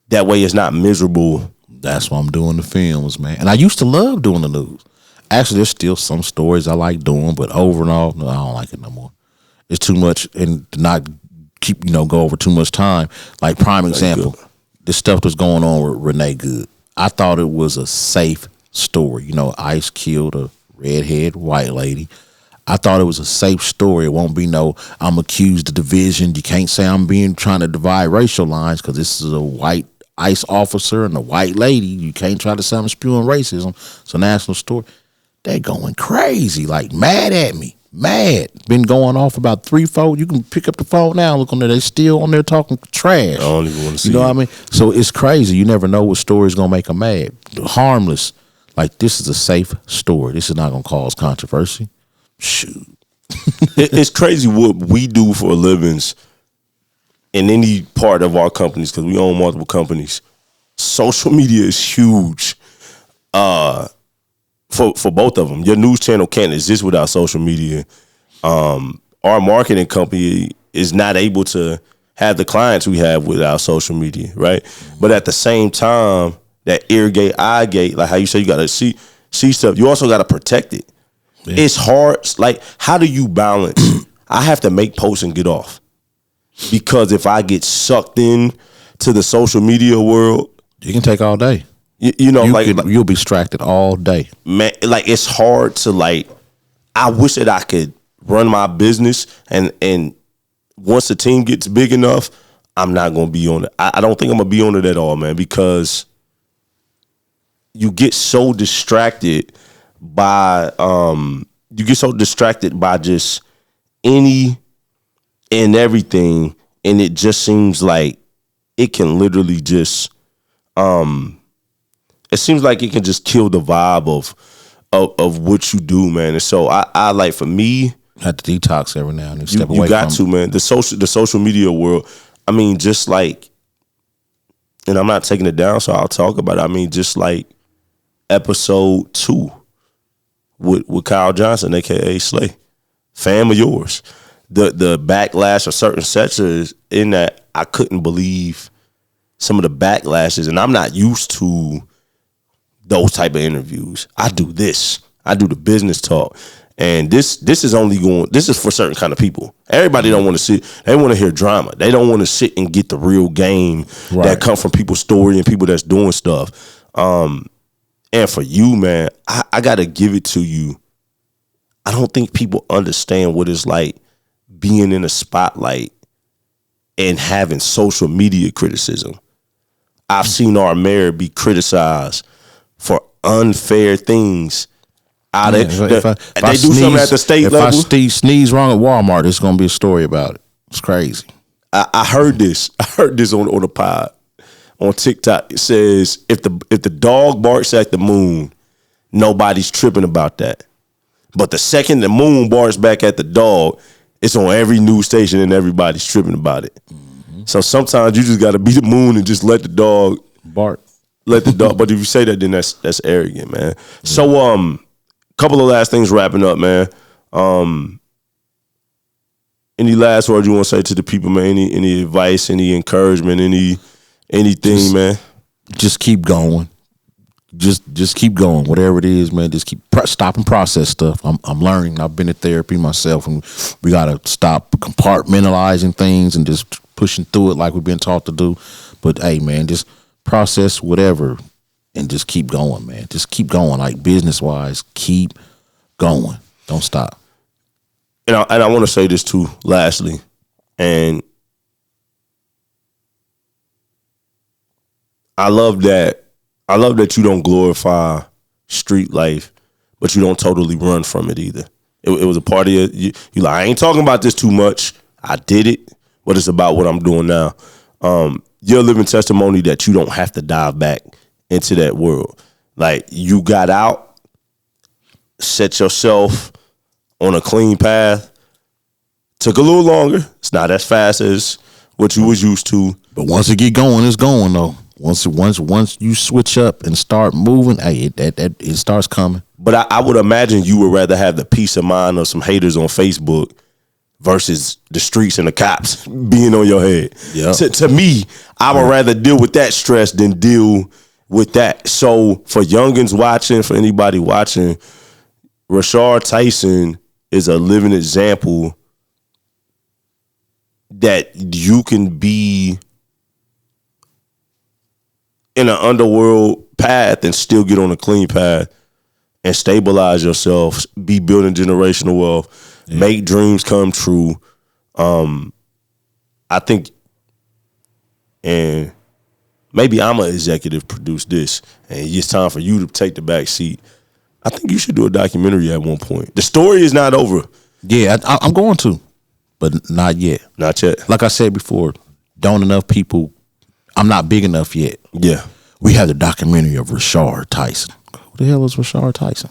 That way, it's not miserable. That's why I'm doing the films, man. And I used to love doing the news. Actually, there's still some stories I like doing, but over and all, no, I don't like it no more. It's too much, and to not keep, go over too much time. Like prime example, the stuff that's going on with Renee Good. I thought it was a safe story. Ice killed a redhead white lady. I thought it was a safe story. It won't be I'm accused of division. You can't say I'm trying to divide racial lines because this is a white ICE officer and a white lady. You can't try to say I'm spewing racism. It's a national story. They going crazy, like mad at me. Mad. Been going off about 3-4. You can pick up the phone now and look on there. They still on there talking trash. I don't even want to see what I mean? So it's crazy. You never know what story is going to make them mad. Harmless. Like, this is a safe story. This is not going to cause controversy. Shoot. It's crazy what we do for a livings in any part of our companies, because we own multiple companies. Social media is huge for both of them. Your news channel can't exist without social media. Our marketing company is not able to have the clients we have without social media, right? But at the same time, that ear gate, eye gate, like how you say you got to see stuff, you also got to protect it. Yeah. It's hard. Like, how do you balance? I have to make posts and get off. Because if I get sucked in to the social media world, you can take all day. You'll be distracted all day. Man, like it's hard to I wish that I could run my business and once the team gets big enough, I'm not gonna be on it. I don't think I'm gonna be on it at all, man, because you get so distracted by just any and everything, and it just seems like it can literally just it seems like it can just kill the vibe of what you do, man. And so I like, for me, have to detox every now and then. Step away you got from to, man. The social media world. I mean, just like, and I'm not taking it down, so I'll talk about it. I mean, just like episode 2 with Kyle Johnson, aka Slay, fam of yours. The backlash of certain sectors in that, I couldn't believe some of the backlashes, and I'm not used to those type of interviews. I do this. I do the business talk. And this is for certain kind of people. Everybody don't want to sit. They want to hear drama. They don't want to sit and get the real game that come from people's story and people that's doing stuff. And for you, man, I got to give it to you. I don't think people understand what it's like being in a spotlight and having social media criticism. I've seen our mayor be criticized for unfair things. They do something at the state level. If I sneeze wrong at Walmart, it's going to be a story about it. It's crazy. I heard this. I heard this on the pod on TikTok. It says if the dog barks at the moon, nobody's tripping about that. But the second the moon barks back at the dog, it's on every news station and everybody's tripping about it. Mm-hmm. So sometimes you just got to be the moon and just let the dog bark. Let the dog. But if you say that, then that's arrogant, man. Yeah. So couple of last things wrapping up, man. Any last words you want to say to the people, man? Any advice, any encouragement, anything, man? Just keep going. Just keep going. Whatever it is, man. Just keep stop and process stuff. I'm learning. I've been in therapy myself, and we gotta stop compartmentalizing things and just pushing through it like we've been taught to do. But hey, man, just process whatever. And just keep going, man. Just keep going, like business-wise. Keep going. Don't stop. And I want to say this too, lastly. And I love that you don't glorify street life, but you don't totally run from it either. It was a part of you like, I ain't talking about this too much. I did it, but it's about what I'm doing now. You're a living testimony that you don't have to dive back into that world. Like, you got out, set yourself on a clean path. Took a little longer. It's not as fast as what you was used to. But once it get going, it's going though. Once you switch up and start moving, hey, it starts coming. But I would imagine you would rather have the peace of mind of some haters on Facebook versus the streets and the cops being on your head. Yep. To me, I would rather deal with that stress than deal with that. So for youngins watching, for anybody watching, Richarh Tyson is a living example that you can be in an underworld path and still get on a clean path and stabilize yourself, be building generational wealth, make dreams come true. I think, and maybe I'm an executive produce this, and it's time for you to take the back seat. I think you should do a documentary at one point. The story is not over. Yeah, I'm going to, but not yet. Not yet. Like I said before, don't enough people. I'm not big enough yet. Yeah. We had a documentary of Richarh Tyson. Who the hell is Richarh Tyson?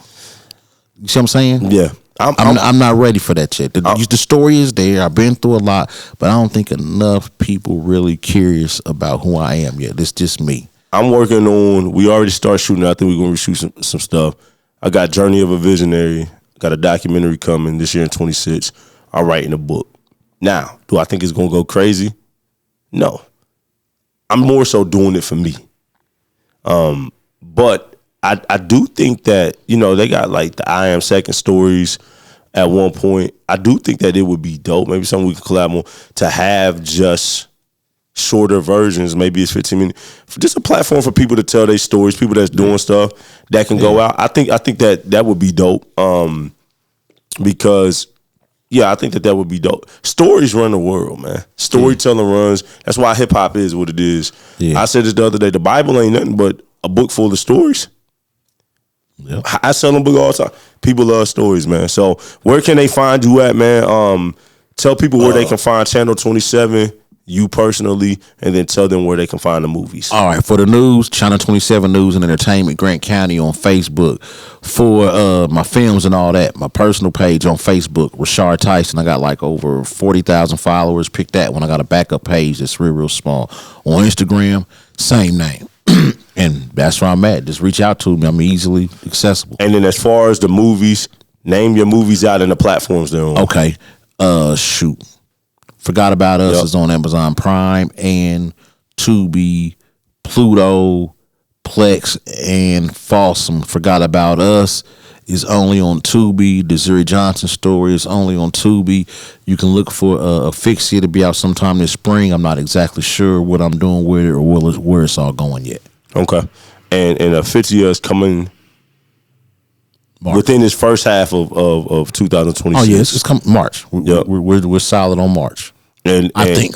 You see what I'm saying? Yeah. I'm not ready for that yet. The story is there. I've been through a lot, but I don't think enough people really curious about who I am yet. It's just me. I'm working on, we already started shooting. I think we're going to reshoot some stuff. I got Journey of a Visionary. Got a documentary coming this year in 26. I'm writing a book. Now, do I think it's going to go crazy? No. I'm more so doing it for me. But I do think that, they got like the I Am Second stories at one point. I do think that it would be dope. Maybe something we could collab on to have just shorter versions. Maybe it's 15 minutes. Just a platform for people to tell their stories, people that's doing stuff that can go out. I think that would be dope. Because I think that would be dope. Stories run the world, man. Storytelling runs. That's why hip hop is what it is. Yeah. I said this the other day. The Bible ain't nothing but a book full of stories. Yep. I sell them book all the time. People love stories, man. So where can they find you at, man? Tell people where they can find Channel 27, you personally, and then tell them where they can find the movies. All right, for the news, Channel 27 News and Entertainment, Grant County on Facebook. For my films and all that, my personal page on Facebook, Richarh Tyson. I got like over 40,000 followers. Pick that one. I got a backup page that's real small. On Instagram, same name. And that's where I'm at. Just reach out to me. I'm easily accessible. And then as far as the movies, name your movies out in the platforms they're on. Okay. Shoot. Forgot About Us is on Amazon Prime and Tubi, Pluto, Plex, and Folsom. Forgot About Us is only on Tubi. The Zuri Johnson story is only on Tubi. You can look for Asphyxia to be out sometime this spring. I'm not exactly sure what I'm doing with it or where it's all going yet. Okay. And Asphyxia is coming March. within this first half of 2026. Oh, yeah, it's coming March. We're solid on March. And I think.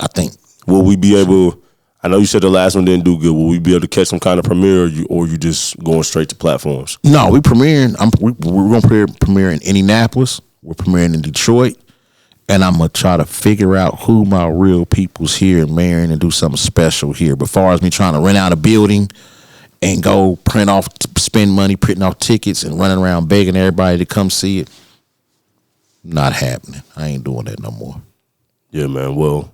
Will we be able? I know you said the last one didn't do good. Will we be able to catch some kind of premiere, or you just going straight to platforms? No, we premiering. We're going to premiere in Indianapolis. We're premiering in Detroit, and I'm gonna try to figure out who my real people's here in Marion and do something special here. But as far as me trying to rent out a building and go spend money printing off tickets and running around begging everybody to come see it, not happening. I ain't doing that no more. Yeah, man. Well,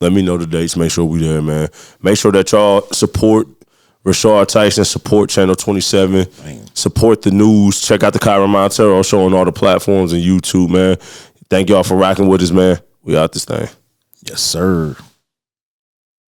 let me know the dates. Make sure we there, man. Make sure that y'all support Richarh Tyson, support Channel 27, support the news. Check out the Kyren Monteiro show on all the platforms and YouTube, man. Thank y'all for rocking with us, man. We out this thing. Yes, sir.